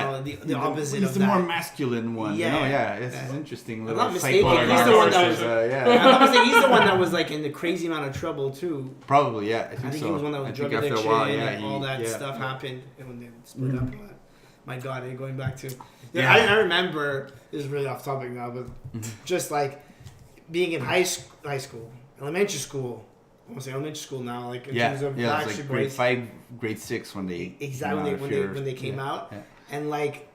opposite he's of the that. More masculine one. This is interesting. I'm not mistaken. He's the one that was. I'm not mistaken. He's the one that was like in the crazy amount of trouble too. Probably, yeah. I think he was one that was drug addiction and all that stuff happened, and when they split up. My God, going back to, I remember, this is really off topic now, but just like being in high school, elementary school. I want to say elementary school now, like in terms of Backstreet like grade 5, grade 6 when they when they came out, and like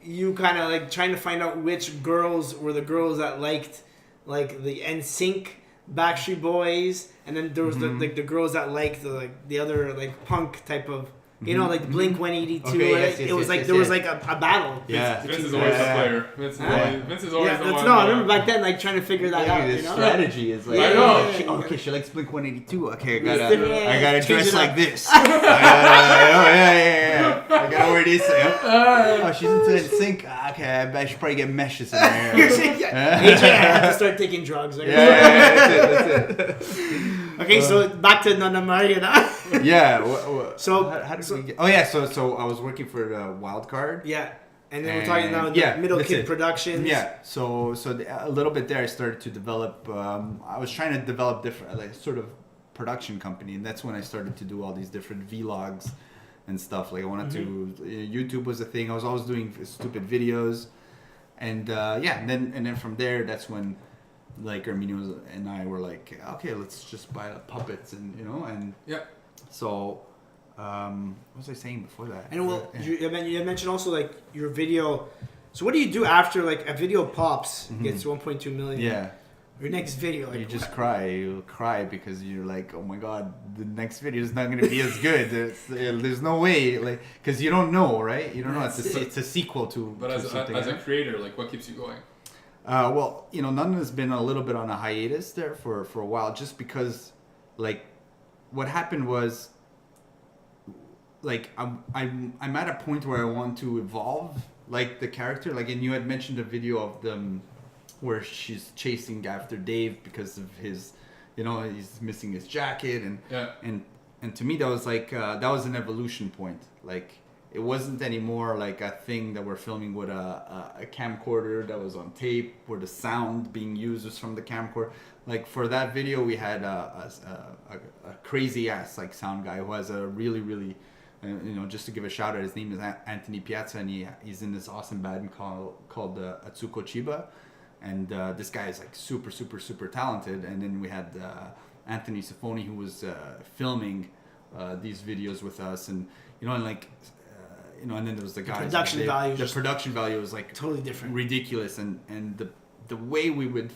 you kind of like trying to find out which girls were the girls that liked like the NSYNC, Backstreet Boys, and then there was the girls that liked the other like punk type of You know, like Blink 182. Okay, yes, It was like there was like a battle. Yeah. Vince is always the player. Vince is always the one. No, I remember back then, like trying to figure that out. The strategy is like, I know. okay, she likes Blink 182. Okay, I gotta dress like this. I gotta wear this. Oh, she's into sync. Okay, I should probably get meshes in there. AJ, I have to start taking drugs. That's it. Okay, so back to Nonna Maria now. So how did we get? Oh yeah, so I was working for Wild Card. Yeah, and then we're talking now the Middle Kid Productions. Yeah, so a little bit there, I started to develop. I was trying to develop different, like, sort of production company, and that's when I started to do all these different vlogs and stuff. Like I wanted to. YouTube was a thing. I was always doing stupid videos, and and then from there, that's when, like, Arminio and I were like, okay, let's just buy puppets, and So, what was I saying before that? And you mentioned also like your video. So what do you do after like a video pops, gets 1.2 million? Yeah. Your next video, like, you just cry. You cry because you're like, oh my god, the next video is not going to be as good. There's no way, like, because you don't know, right? You don't know. It's a sequel to. But as a creator, like, what keeps you going? Well, Nonna's been a little bit on a hiatus there for a while, just because, like, what happened was, like, I'm at a point where I want to evolve, like, the character, like, and you had mentioned a video of them where she's chasing after Dave because of his, he's missing his jacket, and to me that was like that was an evolution point. Like, it wasn't anymore like a thing that we're filming with a camcorder that was on tape, where the sound being used was from the camcorder. Like, for that video, we had a crazy ass, like, sound guy who has a really, really, just to give a shout out, his name is Anthony Piazza, and he's in this awesome band called Atsuko Chiba. And this guy is like super, super, super talented. And then we had Anthony Sifoni, who was filming these videos with us, and and then there was the guys. The production value was like totally different, ridiculous, and the way we would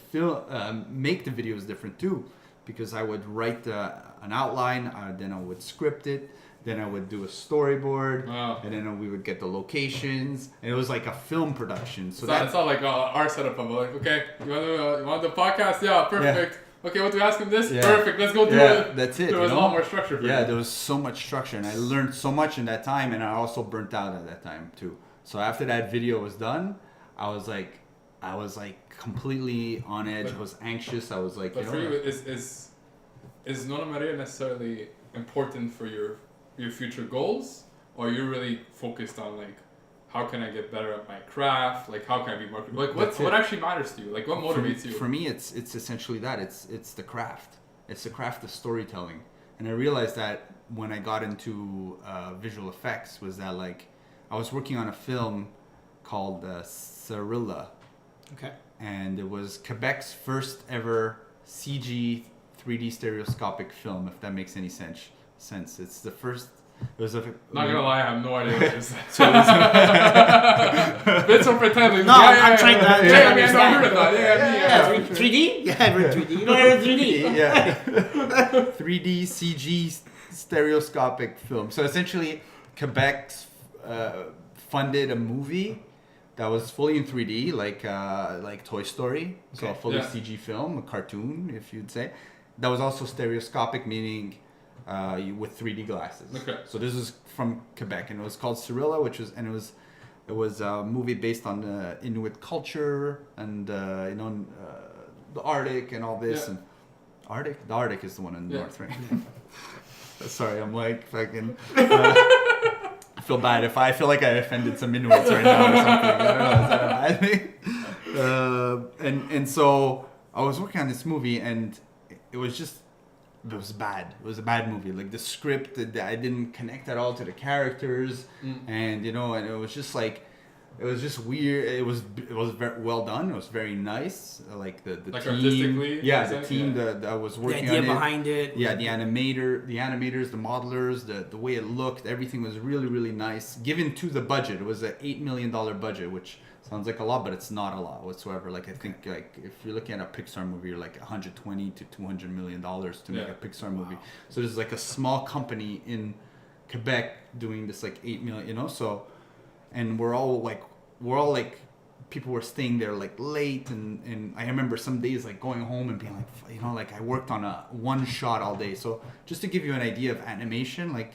make the videos different too, because I would write an outline, then I would script it. Then I would do a storyboard, and then we would get the locations, and it was like a film production. So it's not like our setup of like, okay, you want the podcast? Yeah, perfect. Yeah. Okay, what do we ask him this? Yeah. Perfect, let's go do it. That's it. There was a lot more structure for there was so much structure, and I learned so much in that time, and I also burnt out at that time too. So after that video was done, I was like completely on edge. I was anxious. I was like, but for you, is Nonna Maria necessarily important for your future goals, or you're really focused on like, how can I get better at my craft? Like, how can I be more like what actually matters to you? Like, what motivates you? For me, it's essentially that. It's the craft. It's the craft of storytelling. And I realized that when I got into visual effects, was that, like, I was working on a film called Cirilla. Okay. And it was Quebec's first ever CG 3D stereoscopic film, if that makes any sense. It's the first. It was not gonna lie, I have no idea what this is. Bits of pretending. No, I'm trying to. I mean, I heard of that. Yeah. 3D? Yeah, I've heard 3D. You know, I heard 3D. Yeah. 3D CG stereoscopic film. So essentially, Quebec funded a movie that was fully in 3D, like Toy Story. So a fully CG film, a cartoon, if you'd say. That was also stereoscopic, meaning with 3D glasses. Okay. So this is from Quebec, and it was called Cirilla, it was a movie based on Inuit culture and the Arctic and all this. Yeah. And the Arctic is the one in the north, right? Yeah. Sorry, I'm like fucking. I feel bad if I feel like I offended some Inuits right now or something. I don't know, is that a bad thing? And so I was working on this movie, and it was bad. It was a bad movie. Like, the script, I didn't connect at all to the characters, and and it was just like, it was just weird. It was very well done. It was very nice. Like the like team, artistically. Yeah, the team that was working on it. The idea behind it. Yeah, the animators, the modelers, the way it looked, everything was really, really nice. Given to the budget, it was an $8 million budget, which sounds like a lot, but it's not a lot whatsoever. Like, I think, like, if you're looking at a Pixar movie, you're like $120 to $200 million to make a Pixar movie. So this is like a small company in Quebec doing this like 8 million, you know. So, and we're all like people were staying there like late, and I remember some days like going home and being like, you know, like I worked on one shot all day. So just to give you an idea of animation, like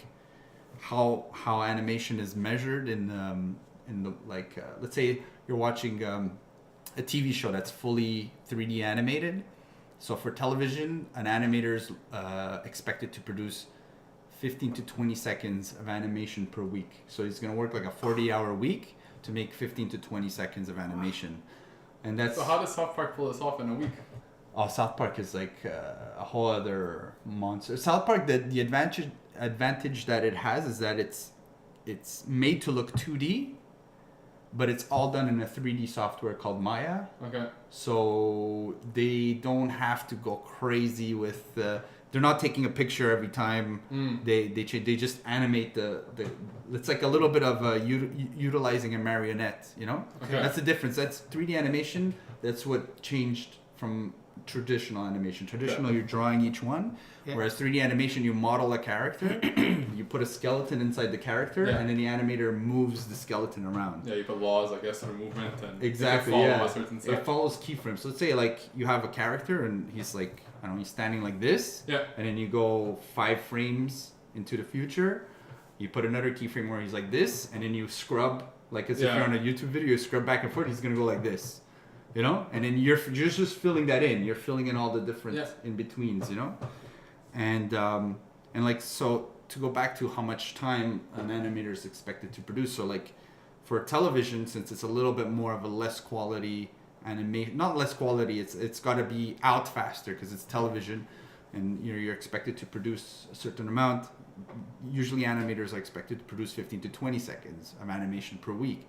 how animation is measured in the like let's say you're watching a TV show that's fully 3D animated. So for television, an animator is expected to produce 15 to 20 seconds of animation per week. So he's going to work like a 40-hour week to make 15 to 20 seconds of animation. And that's... So how does South Park pull this off in a week? Oh, South Park is like a whole other monster. South Park, the advantage that it has is that it's made to look 2D, but it's all done in a 3D software called Maya. Okay. So they don't have to go crazy with the... They're not taking a picture every time. They just animate the. It's like a little bit of utilizing a marionette, you know. Okay. That's the difference. That's 3D animation. That's what changed from traditional animation. Traditional, you're drawing each one, whereas 3D animation, you model a character, you put a skeleton inside the character, and then the animator moves the skeleton around. Yeah, you put laws, I guess, for movement and exactly. follow a certain set. It follows keyframes. So let's say like you have a character and he's like, I don't know, he's standing like this, and then you go 5 frames into the future, you put another keyframe where he's like this, and then you scrub like as if you're on a YouTube video, you scrub back and forth, he's gonna go like this. You know, and then you're just filling that in. You're filling in all the different in betweens. You know, and like so to go back to how much time an animator is expected to produce. So like for television, since it's a little bit more of a less quality animation, not less quality. It's got to be out faster because it's television, and you're expected to produce a certain amount. Usually animators are expected to produce 15 to 20 seconds of animation per week.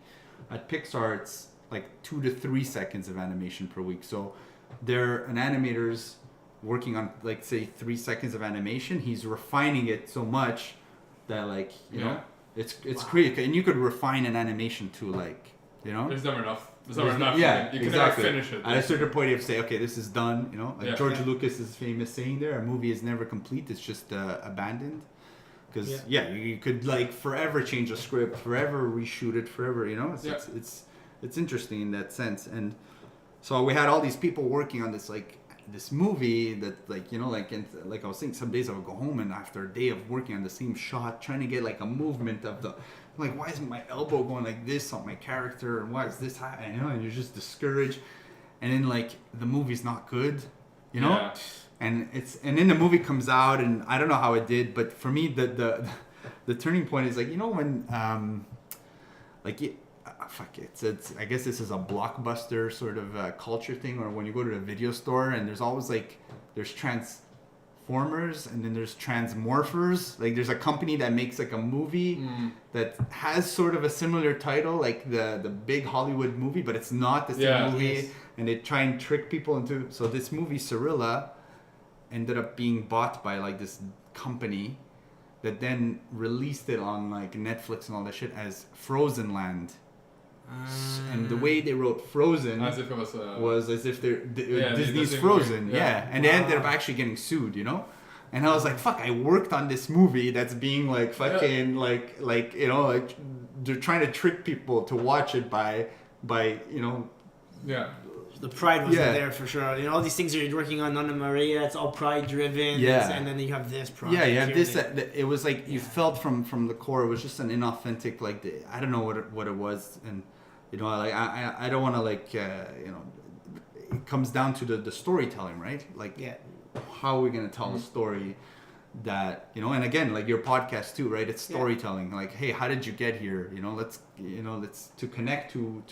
At Pixar, it's like 2 to 3 seconds of animation per week. So an animator's working on like say 3 seconds of animation. He's refining it so much that like you know it's crazy. And you could refine an animation to like there's never enough. There's never enough. Yeah, you can never finish it. At a certain point, you have to say, okay, this is done. You know, like George Lucas's famous saying there: a movie is never complete; it's just abandoned. Because you could like forever change a script, forever reshoot it, forever. You know, it's interesting in that sense. And so we had all these people working on this movie that like like I was saying, some days I would go home and after a day of working on the same shot, trying to get like a movement of the like, why isn't my elbow going like this on my character, and why is this happening? You know, and you're just discouraged. And then like the movie's not good, you know. Yeah. And then the movie comes out, and I don't know how it did, but for me the turning point is like, you know, when it's I guess this is a blockbuster sort of culture thing, or when you go to a video store and there's always like there's Transformers and then there's Transmorphers. Like there's a company that makes like a movie that has sort of a similar title, like the big Hollywood movie, but it's not the same movie, and they try and trick people into. So this movie Cirilla ended up being bought by like this company that then released it on like Netflix and all that shit as Frozen Land. And the way they wrote Frozen as if it was as if Disney's Frozen, and they ended up actually getting sued, you know. And I was like, fuck, I worked on this movie that's being like fucking like you know, like they're trying to trick people to watch it by you know. Yeah. The pride wasn't there for sure. You know, all these things that you're working on, Nonna Maria, it's all pride driven. Yeah. And then you have this project. Yeah, you have this. It was like you felt from the core. It was just an inauthentic, like I don't know what it was, and you know, like I don't want to like you know, it comes down to the storytelling, right? Like how are we gonna tell a story that, you know, and again, like your podcast too, right? It's storytelling. Like, hey, how did you get here? You know, let's to connect to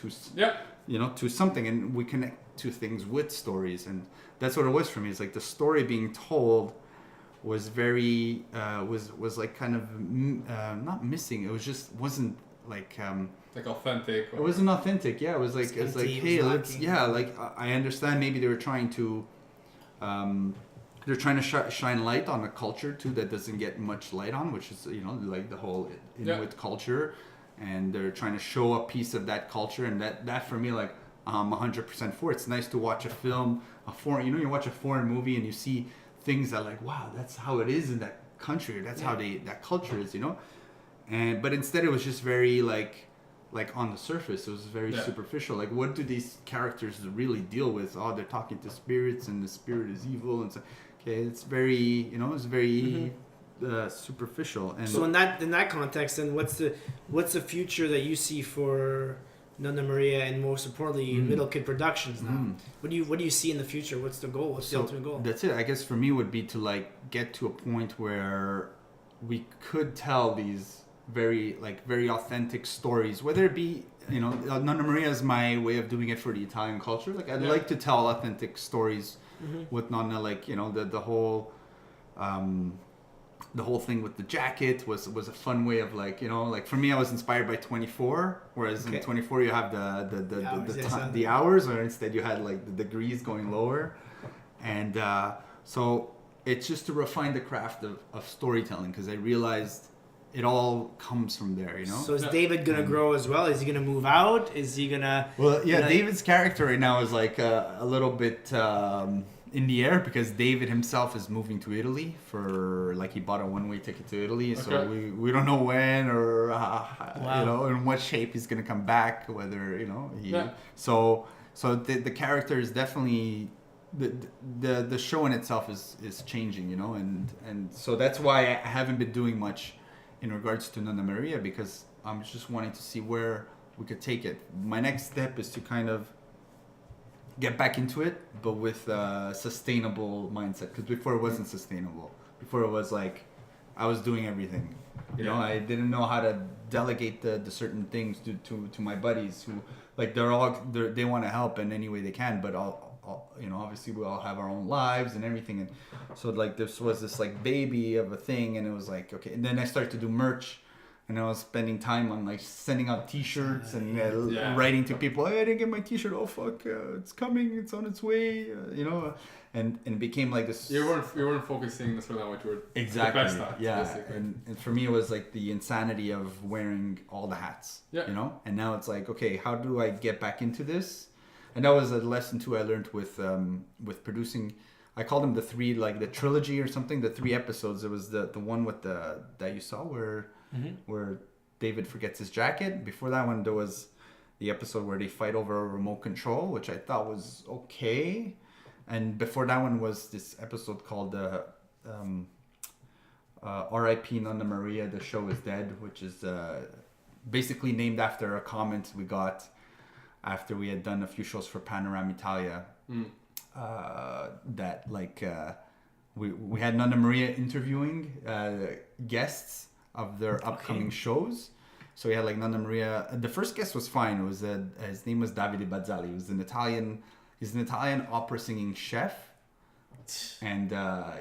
you know, to something, and we connect to things with stories, and that's what it was for me. It's like the story being told was very was like kind of not missing. It was just wasn't like authentic. It wasn't authentic. Yeah, it was like hey, let's like I understand maybe they were trying to they're trying to shine light on a culture too that doesn't get much light on, which is, you know, like the whole Inuit culture. And they're trying to show a piece of that culture, and that for me, like, I'm 100% for. It's nice to watch a film, you watch a foreign movie and you see things that like, wow, that's how it is in country, or that's how that culture is, you know. But instead it was just very like on the surface. It was very superficial. Like, what do these characters really deal with? Oh, they're talking to spirits, and the spirit is evil, and so okay, it's very, you know, it's very superficial. And so in that context, then what's the future that you see for Nonna Maria, and most importantly Middle Kid Productions now? What do you see in the future? What's the goal? What's the ultimate goal? That's it. I guess for me would be to like get to a point where we could tell these very authentic stories, whether it be, you know, Nonna Maria is my way of doing it for the Italian culture. Like, I'd like to tell authentic stories with Nonna, like, you know, the whole thing with the jacket was a fun way of, like, you know, like for me, I was inspired by 24, whereas in 24 you have the hours, or instead you had like the degrees going lower, and so it's just to refine the craft of storytelling, because I realized it all comes from there, you know. So is David gonna grow as well? Is he gonna move out? Is he gonna? Well, yeah, David's character right now is like a little bit in the air, because David himself is moving to Italy for, like, he bought a one-way ticket to Italy, so we don't know when or you know, in what shape he's gonna come back. Whether, you know, so the character is definitely. The show in itself is changing, you know, and so that's why I haven't been doing much in regards to Nonna Maria, because I'm just wanting to see where we could take it. My next step is to kind of get back into it, but with a sustainable mindset, because before it wasn't sustainable. Before it was like I was doing everything, you know. I didn't know how to delegate the certain things to my buddies who, like, they want to help in any way they can, but you know, obviously we all have our own lives and everything, and so like this was this like baby of a thing, and it was like, okay. And then I started to do merch, and I was spending time on like sending out T-shirts and writing to people, hey, I didn't get my T-shirt. Oh fuck, it's coming, it's on its way, you know. And it became like this. You weren't focusing necessarily on what you were exactly the best at, basically. And for me it was like the insanity of wearing all the hats, you know. And now it's like, okay, how do I get back into this? And that was a lesson too I learned with producing. I called them the three, like the trilogy or something, the 3 episodes. It was the one with that you saw where David forgets his jacket. Before that one, there was the episode where they fight over a remote control, which I thought was okay. And before that one was this episode called R.I.P. Nonna Maria, the show is dead, which is basically named after a comment we got after we had done a few shows for Panorama Italia, that like we had Nonna Maria interviewing guests of their upcoming shows. So we had like Nonna Maria. The first guest was fine. It was his name was Davide Bazzali. He's an Italian opera singing chef, and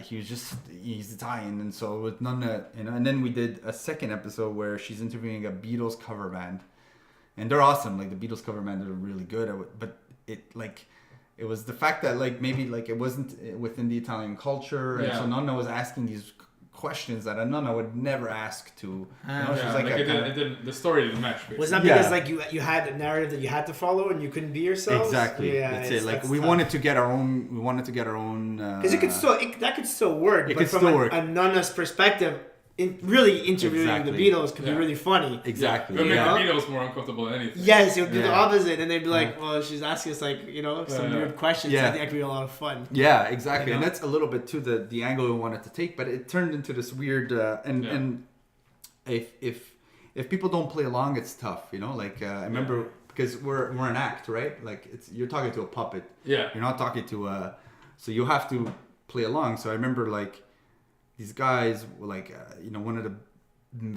he's Italian. And so with Nonna, you know, and then we did a second episode where she's interviewing a Beatles cover band. And they're awesome. Like the Beatles cover band, they're really good. But it was the fact that like maybe like it wasn't within the Italian culture, and so Nonna was asking these questions that a Nonna would never ask to. You know, she's like it didn't. The story didn't match. Basically. Was that because like you had a narrative that you had to follow and you couldn't be yourself? Exactly. Yeah, that's it. Like we wanted to get our own. We wanted to get our own. Because that could still work. But from a Nonna's perspective. Really interviewing the Beatles could be really funny. Exactly. It would make the Beatles more uncomfortable than anything. Yes, it would do the opposite, and they'd be like, "Well, she's asking us like, you know, some weird questions." I think that could be a lot of fun. Yeah, exactly, you know? And that's a little bit too the angle we wanted to take, but it turned into this weird and if people don't play along, it's tough, you know. Like I remember because we're an act, right? Like you're talking to a puppet. Yeah. You're not talking to so you have to play along. So I remember like. These guys were like, you know, one of the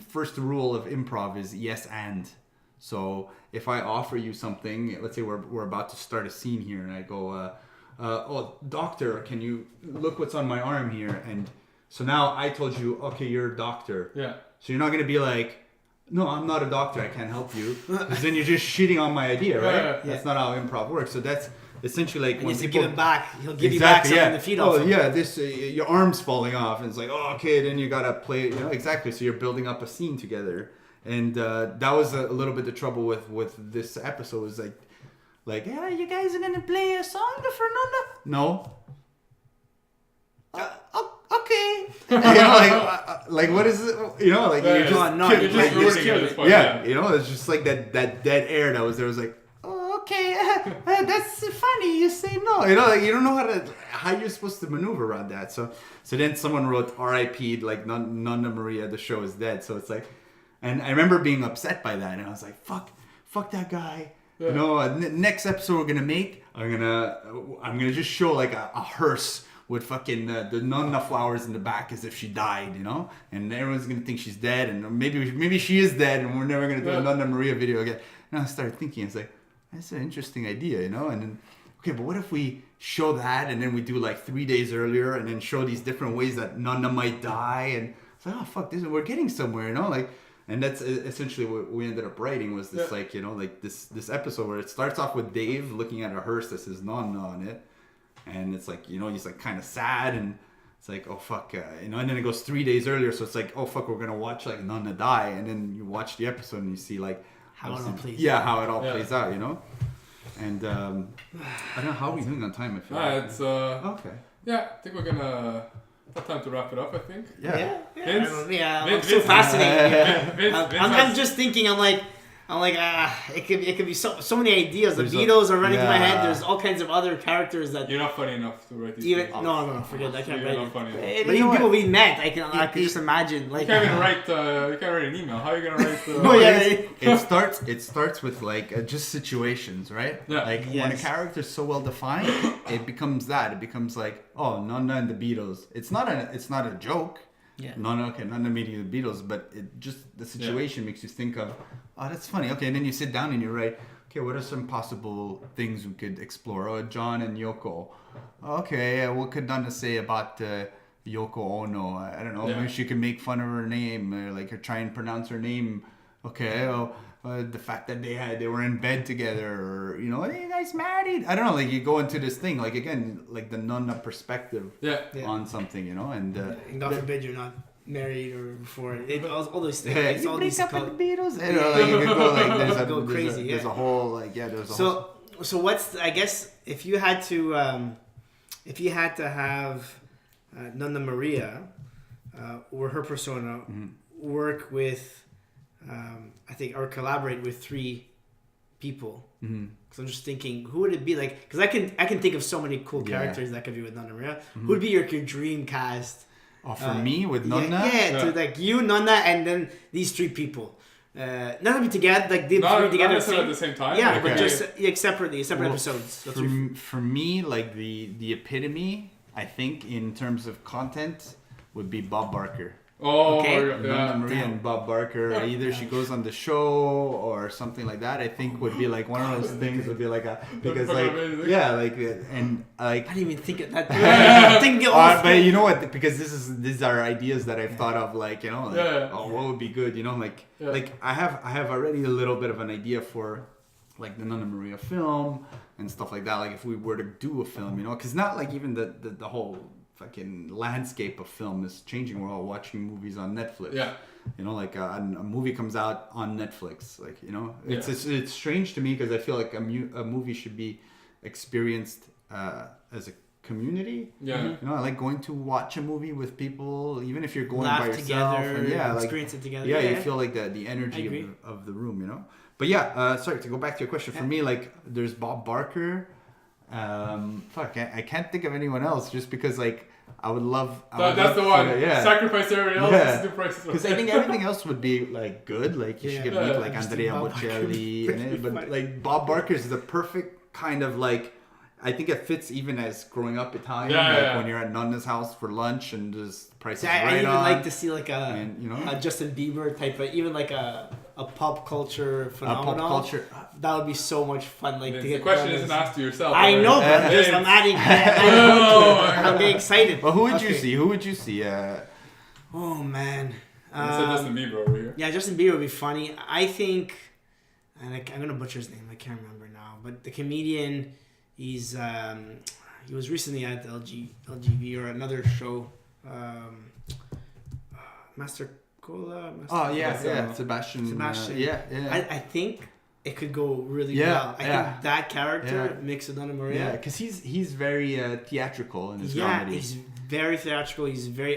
first rule of improv is yes and. So if I offer you something, let's say we're about to start a scene here, and I go, oh, doctor, can you look what's on my arm here? And so now I told you, okay, you're a doctor. Yeah. So you're not going to be like, no, I'm not a doctor, I can't help you. Because then you're just shitting on my idea, right? Yeah. That's not how improv works. So that's essentially like when you give him back, he'll give you back something to feed off. Oh yeah, this your arm's falling off, and it's like, oh okay, then you gotta play, you know, exactly. So you're building up a scene together, and that was a little bit the trouble with this episode. Is like yeah, you guys are gonna play a song for Nonna? No. Okay. like what is it? You know, like you're just ruining it at this point. Yeah, you know, it's just like that dead air that was there. Was like, oh, okay, that's funny. You say no. You know, like you don't know how you're supposed to maneuver around that. So then someone wrote R.I.P. like Nonna Maria. The show is dead. So it's like, and I remember being upset by that, and I was like, fuck that guy. Yeah. You know, next episode we're gonna make, I'm gonna just show like a hearse with fucking the Nonna flowers in the back as if she died, you know, and everyone's gonna think she's dead, and maybe she is dead, and we're never gonna do a Nonna Maria video again. And I started thinking, it's like, that's an interesting idea, you know, and then okay, but what if we show that, and then we do like 3 days earlier, and then show these different ways that Nonna might die, and it's like, oh fuck, we're getting somewhere, you know, like. And that's essentially what we ended up writing was this, like, you know, like this episode where it starts off with Dave looking at a hearse that says Nonna on it. And it's like, you know, he's like kind of sad and it's like, oh fuck, you know, and then it goes 3 days earlier. So it's like, oh fuck, we're going to watch like Nonna die. And then you watch the episode and you see like how it all plays out. Yeah, how it all plays out, you know? And I don't know how are we doing on time. I feel like. It's, okay. Yeah, I think we're going to... time to wrap it up, I think. Yeah. I'm so fascinated. I'm just thinking. I'm like, it could be so many ideas. The Beatles are running through my head. There's all kinds of other characters that you're not funny enough to write these things. No, forget that. I can't write it. But even people we met, I can just imagine. Like, you can't even write. You can't write an email. How are you gonna write? It starts with like just situations, right? Yeah. Like when a character is so well defined, it becomes that. It becomes like, oh, Nonna and the Beatles. It's not a joke. Yeah. Nonna meeting the Beatles, but it just the situation makes you think of, oh, that's funny. Okay, and then you sit down and you write, okay, what are some possible things we could explore? Oh, John and Yoko. Okay, what could Nonna say about Yoko Ono? I don't know. Maybe she could make fun of her name, or like or try and pronounce her name. Okay, the fact that they were in bed together, or you know, are you guys married? I don't know. Like you go into this thing, like again, like the Nonna perspective on something, you know, and God forbid you're not married or before all those things. Yeah, like, you all break these up with the Beatles. You know, like you could go like go crazy. There's a whole like there's a whole. So what's I guess if you had to have Nonna Maria or her persona work with. I think, or collaborate with 3 people. Because I'm just thinking, who would it be like? Because I can think of so many cool characters that could be with Nonna Maria. Who would be your dream cast? Oh, for me with Nonna? To like you, Nonna, and then these 3 people. Not to be together, like they 3 together at the same time. Yeah, but just separate episodes. For me, like the epitome, I think, in terms of content, would be Bob Barker. Oh, okay. Nonna Maria and Bob Barker. Either she goes on the show or something like that. I think would be like one of those things. Would be like because like and like I didn't even think of that. But you know what? Because these are ideas that I've thought of. Like you know, like, oh, what would be good? You know, like I have already a little bit of an idea for like the Nonna Maria film and stuff like that. Like if we were to do a film, you know, because not like even the whole fucking landscape of film is changing. We're all watching movies on Netflix. Yeah. You know, like a movie comes out on Netflix. Like, you know, it's strange to me because I feel like a movie should be experienced as a community. Yeah. You know, I like going to watch a movie with people, even if you're going by yourself. Together, and experience it together. Yeah, you feel like the energy of the room, you know? But sorry, to go back to your question, for me, like, there's Bob Barker. I can't think of anyone else just because like I would love. That's the one. Sacrifice everyone else. Because I think everything else would be like good. Like you should get meet like Andrea Bocelli, but like Bob Barker is the perfect kind of like. I think it fits even as growing up Italian, when you're at Nonna's house for lunch and just prices right on. I even like to see like a Justin Bieber type of, even like a pop culture phenomenon. That would be so much fun. Like the question isn't asked to yourself. I know, but I'm adding. I'm getting excited. Well, who would you see? Oh man. Justin Bieber over here. Yeah, Justin Bieber would be funny. I think, and I'm gonna butcher his name. I can't remember now, but the comedian. He was recently at the LGV or another show, Master Cola. Sebastian. I think it could go really well. I think that character mixed with Nonna Maria. Yeah, because he's very theatrical in his comedy. He's very theatrical. He's very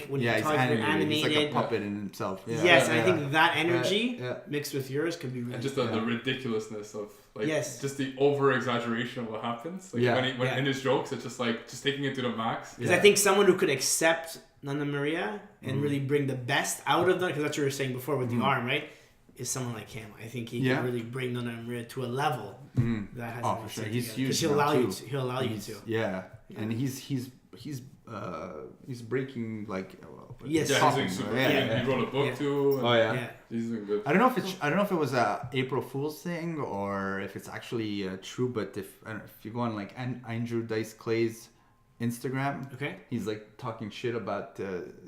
when he talks, very animated. He's like a puppet in himself. Yeah. Yes, and I think that energy mixed with yours could be really. And just the ridiculousness of just the over exaggeration of what happens. Like when in his jokes, it's just taking it to the max. Because I think someone who could accept Nonna Maria and really bring the best out of them, because that's what you were saying before with the arm, right? Is someone like him. I think he can really bring Nonna Maria to a level that has. Oh, for sure. He's huge. Because he'll allow you to. He'll allow you to. Yeah, and he's breaking like. He's doing super. He wrote a book too. He's doing good. I don't know if it was a April Fool's thing or if it's actually true. But if you go on like Andrew Dice Clay's Instagram, he's like talking shit about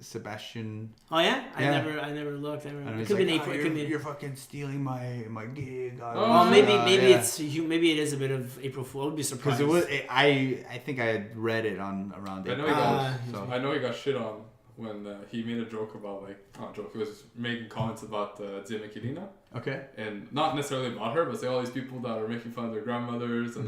Sebastian. Oh yeah, I never looked. It could be April. You're fucking stealing my gig. Maybe it is a bit of April Fool. I would be surprised. Because I think I had read it around. I know he got shit on when he made a joke about he was making comments about Zia Michelina. Okay. And not necessarily about her, but say all these people that are making fun of their grandmothers and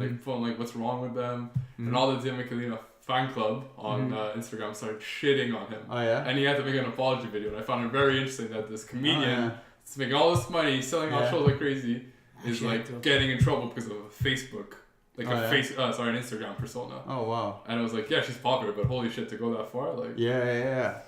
what's wrong with them, and all the Zia Michelina fan club on Instagram started shitting on him. Oh yeah. And he had to make an apology video, and I found it very interesting that this comedian is making all this money, selling out shows like crazy, is getting in trouble because of Facebook. An Instagram persona. Oh wow! And I was like, she's popular, but holy shit, to go that far, yeah.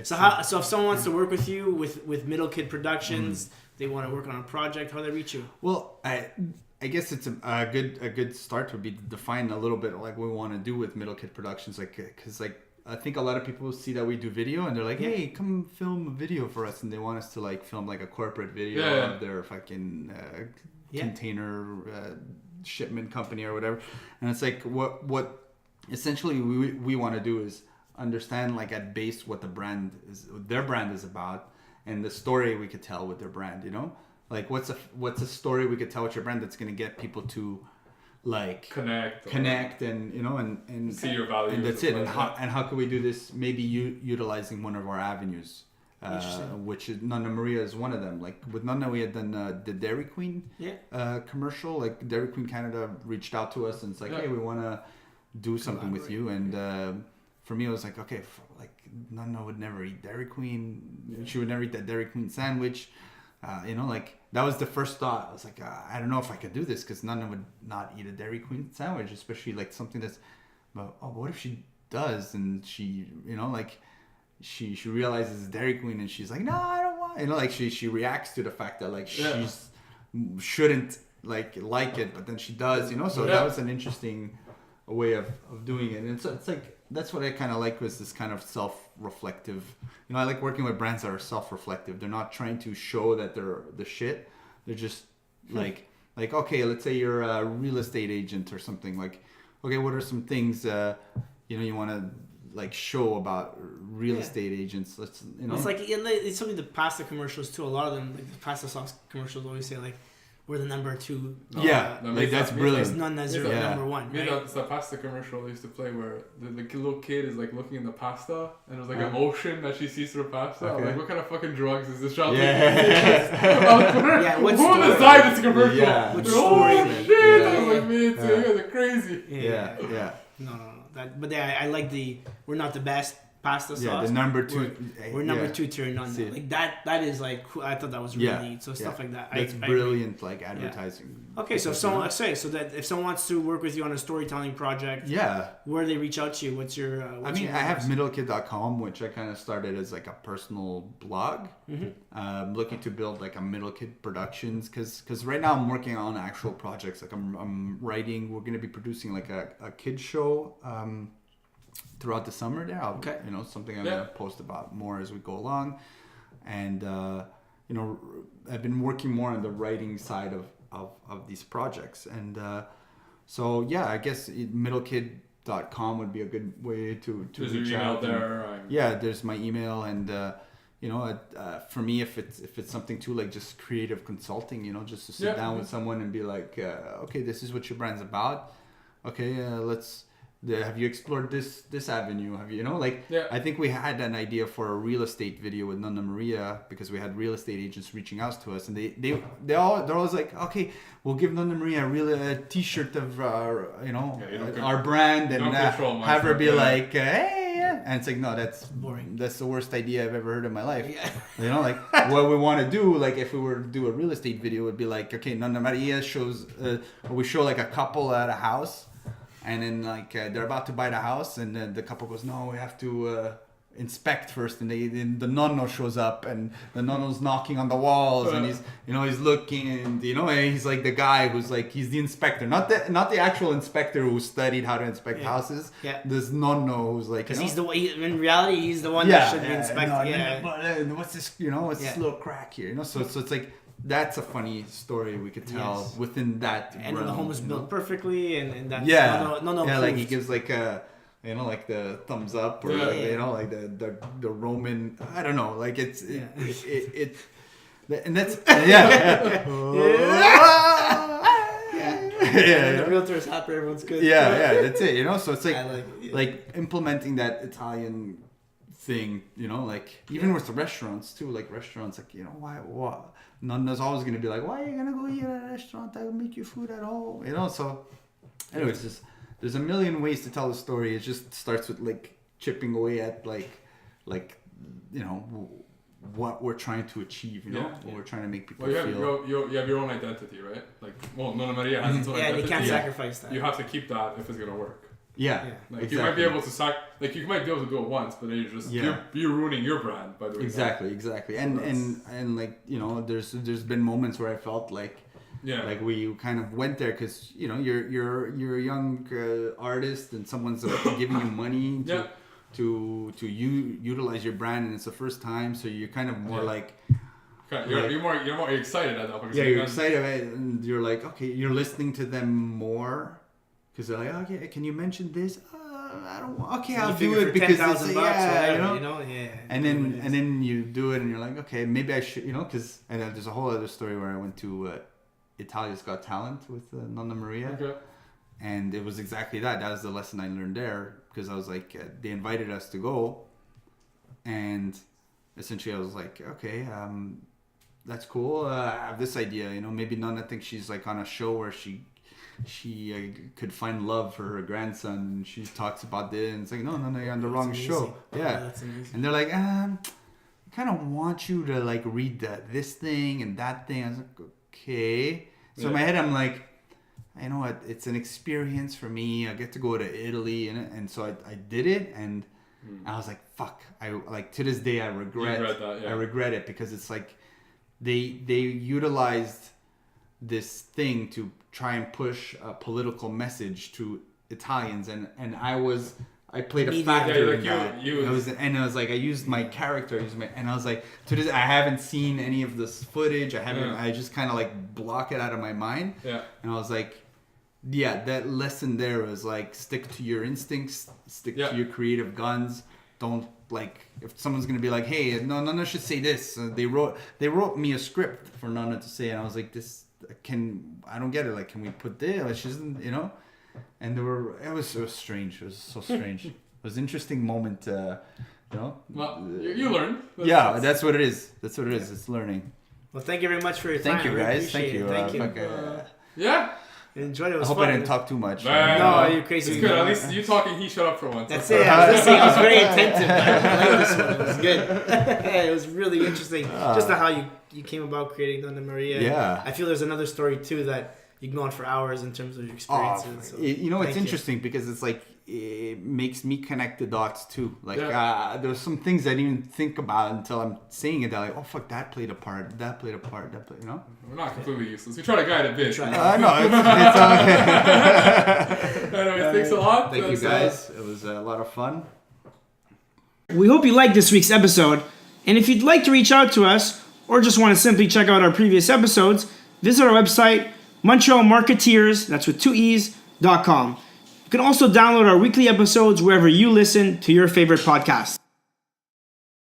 So if someone wants to work with you with Middle Kid Productions, they want to work on a project, how do they reach you? Well, I guess it's a good start would be to define a little bit like what we want to do with Middle Kid Productions, because I think a lot of people see that we do video and they're like, hey, come film a video for us, and they want us to film like a corporate video of their fucking container. Shipment company or whatever, and it's like what essentially we want to do is understand at base what their brand is about, and the story we could tell with their brand. What's a story we could tell with your brand that's going to get people to connect and and see your value, and that's it. And how can we do this? Maybe utilizing one of our avenues. Which is Nonna Maria is one of them. With Nonna, we had done the Dairy Queen commercial. Dairy Queen Canada reached out to us and it's hey, we want to do something with you. And for me, it was okay, Nonna would never eat Dairy Queen. She would never eat that Dairy Queen sandwich. That was the first thought. I was I don't know if I could do this because Nonna would not eat a Dairy Queen sandwich, especially something that's. But what if she does and she she realizes Dairy Queen and she's no, I don't want she reacts to the fact that she's shouldn't like it, but then she does, so that was an interesting way of doing it. And it's that's what I kind of like, was this kind of self-reflective, I like working with brands that are self-reflective. They're not trying to show that they're the shit. They're just okay, let's say you're a real estate agent or something, okay, what are some things you want to show about real estate agents? It's it's something the pasta commercials too. A lot of them, the pasta sauce commercials, always say we're the number 2. That's brilliant. Nonna Zero, number 1. Right? It's that pasta commercial they used to play where the little kid is looking in the pasta and there's emotion that she sees through pasta. Okay. I'm what kind of fucking drugs is this child? What's who designed this commercial? Yeah. Oh shit! I was me too. You guys are crazy. Yeah. No. I like we're not the best pasta sauce. Yeah, the number 2. We're number 2 tier Nonna. That is cool. I thought that was really neat. So stuff like that. That's brilliant, advertising. Okay, so if someone if someone wants to work with you on a storytelling project, where do they reach out to you? What's your? I have middlekid.com, which I kind of started as a personal blog. I'm looking to build a Middle Kid Productions because right now I'm working on actual projects. I'm writing. We're going to be producing a kids show. Throughout the summer there, something I'm going to post about more as we go along. And, I've been working more on the writing side of these projects. And I guess middlekid.com would be a good way to reach out. There's my email. And, for me, if it's something too, just creative consulting, just to sit down with someone and be okay, this is what your brand's about. Okay, let's have you explored this avenue? Have you, I think we had an idea for a real estate video with Nonna Maria because we had real estate agents reaching out to us, and they're always like, okay, we'll give Nonna Maria a t-shirt of our brand and have her be like, hey. And it's like, no, that's boring. That's the worst idea I've ever heard in my life. Yeah. What we want to do, like if we were to do a real estate video, would be like, okay, Nonna Maria shows, we show like a couple at a house, and then like they're about to buy the house, and then the couple goes, no, we have to inspect first, and then the nonno shows up, and the nonno's knocking on the walls, and he's looking, and he's like the guy who's like, he's the inspector, not the actual inspector who studied how to inspect houses. Yeah. This nonno who's like, because he's the one. In reality, he's the one that should be inspecting. But what's this? What's this little crack here? So it's like. That's a funny story we could tell within that and realm, the home was built perfectly, and that's no like he gives like a like the thumbs up or like the Roman, I don't know, like it and that's the realtor's happy, everyone's good. That's it. So it's like implementing that Italian thing, like even with the restaurants too, like restaurants, like why Nonna's always gonna be like, why are you gonna go eat at a restaurant that will make you food at home, so anyways, just there's a million ways to tell a story. It just starts with like chipping away at like what we're trying to achieve, what we're trying to make people feel. You have your own identity, right? Like, Nonna Maria has its own identity. Yeah, you can't sacrifice that. You have to keep that if it's gonna work. Yeah. Like exactly. You might be able to you might be able to do it once, but then you're ruining your brand by doing exactly. And like there's been moments where I felt like like we kind of went there because you're a young artist and someone's giving you money to utilize your brand, and it's the first time, so you're kind of more like. You're more excited at that point. Yeah, you're excited, and you're like, okay, you're listening to them more. Because they're like, okay, can you mention this? I don't want. Okay, I'll do it because it's And then you do it, and you're like, okay, maybe I should, because and then there's a whole other story where I went to Italia's Got Talent with Nonna Maria, and it was exactly that. That was the lesson I learned there, because I was like, they invited us to go, and essentially I was like, okay, that's cool. I have this idea, maybe Nonna thinks she's like on a show where she could find love for her grandson, and she talks about this, and it's like, no, you're on the wrong show. That's amazing. And they're like, I kind of want you to like read this thing and that thing. I was like, okay. So in my head I'm like, you know what, it's an experience for me. I get to go to Italy, and so I did it, and I was like, fuck, I like to this day I regret it, because it's like they utilized this thing to try and push a political message to Italians, and I played a factor in that. I was like, I used my character, and I was like, to this, I haven't seen any of this footage. I just kind of like block it out of my mind. Yeah. And I was like, that lesson there was like, stick to your instincts, stick to your creative guns. Don't like, if someone's gonna be like, hey, no, Nonna should say this. They wrote me a script for Nonna to say, and I was like, I don't get it. Like, can we put this? Like, she doesn't, And it was strange. It was so strange. It was an interesting moment, Well, you learned. That's what it is. It's learning. Well, thank you very much for your time. Thank you, guys. Thank you. I enjoyed it. It was fun. I didn't talk too much. No, you're crazy. It's good. At least you talking, he shut up for once. That's it. I was very attentive. I like this one. It was good. It was really interesting. Just how you came about creating Nonna Maria. Yeah. I feel there's another story too that you can go on for hours in terms of your experiences. It's interesting because it's like, it makes me connect the dots too. Like there's some things I didn't even think about until I'm saying it. They're like, oh fuck, that played a part. We're not completely useless. We try to guide a bit. No, it's okay. Anyways, thanks a lot. Thank you guys. It was a lot of fun. We hope you liked this week's episode, and if you'd like to reach out to us or just want to simply check out our previous episodes, visit our website, Montreal Marketeers, that's with 2 E's.com. You can also download our weekly episodes wherever you listen to your favorite podcasts.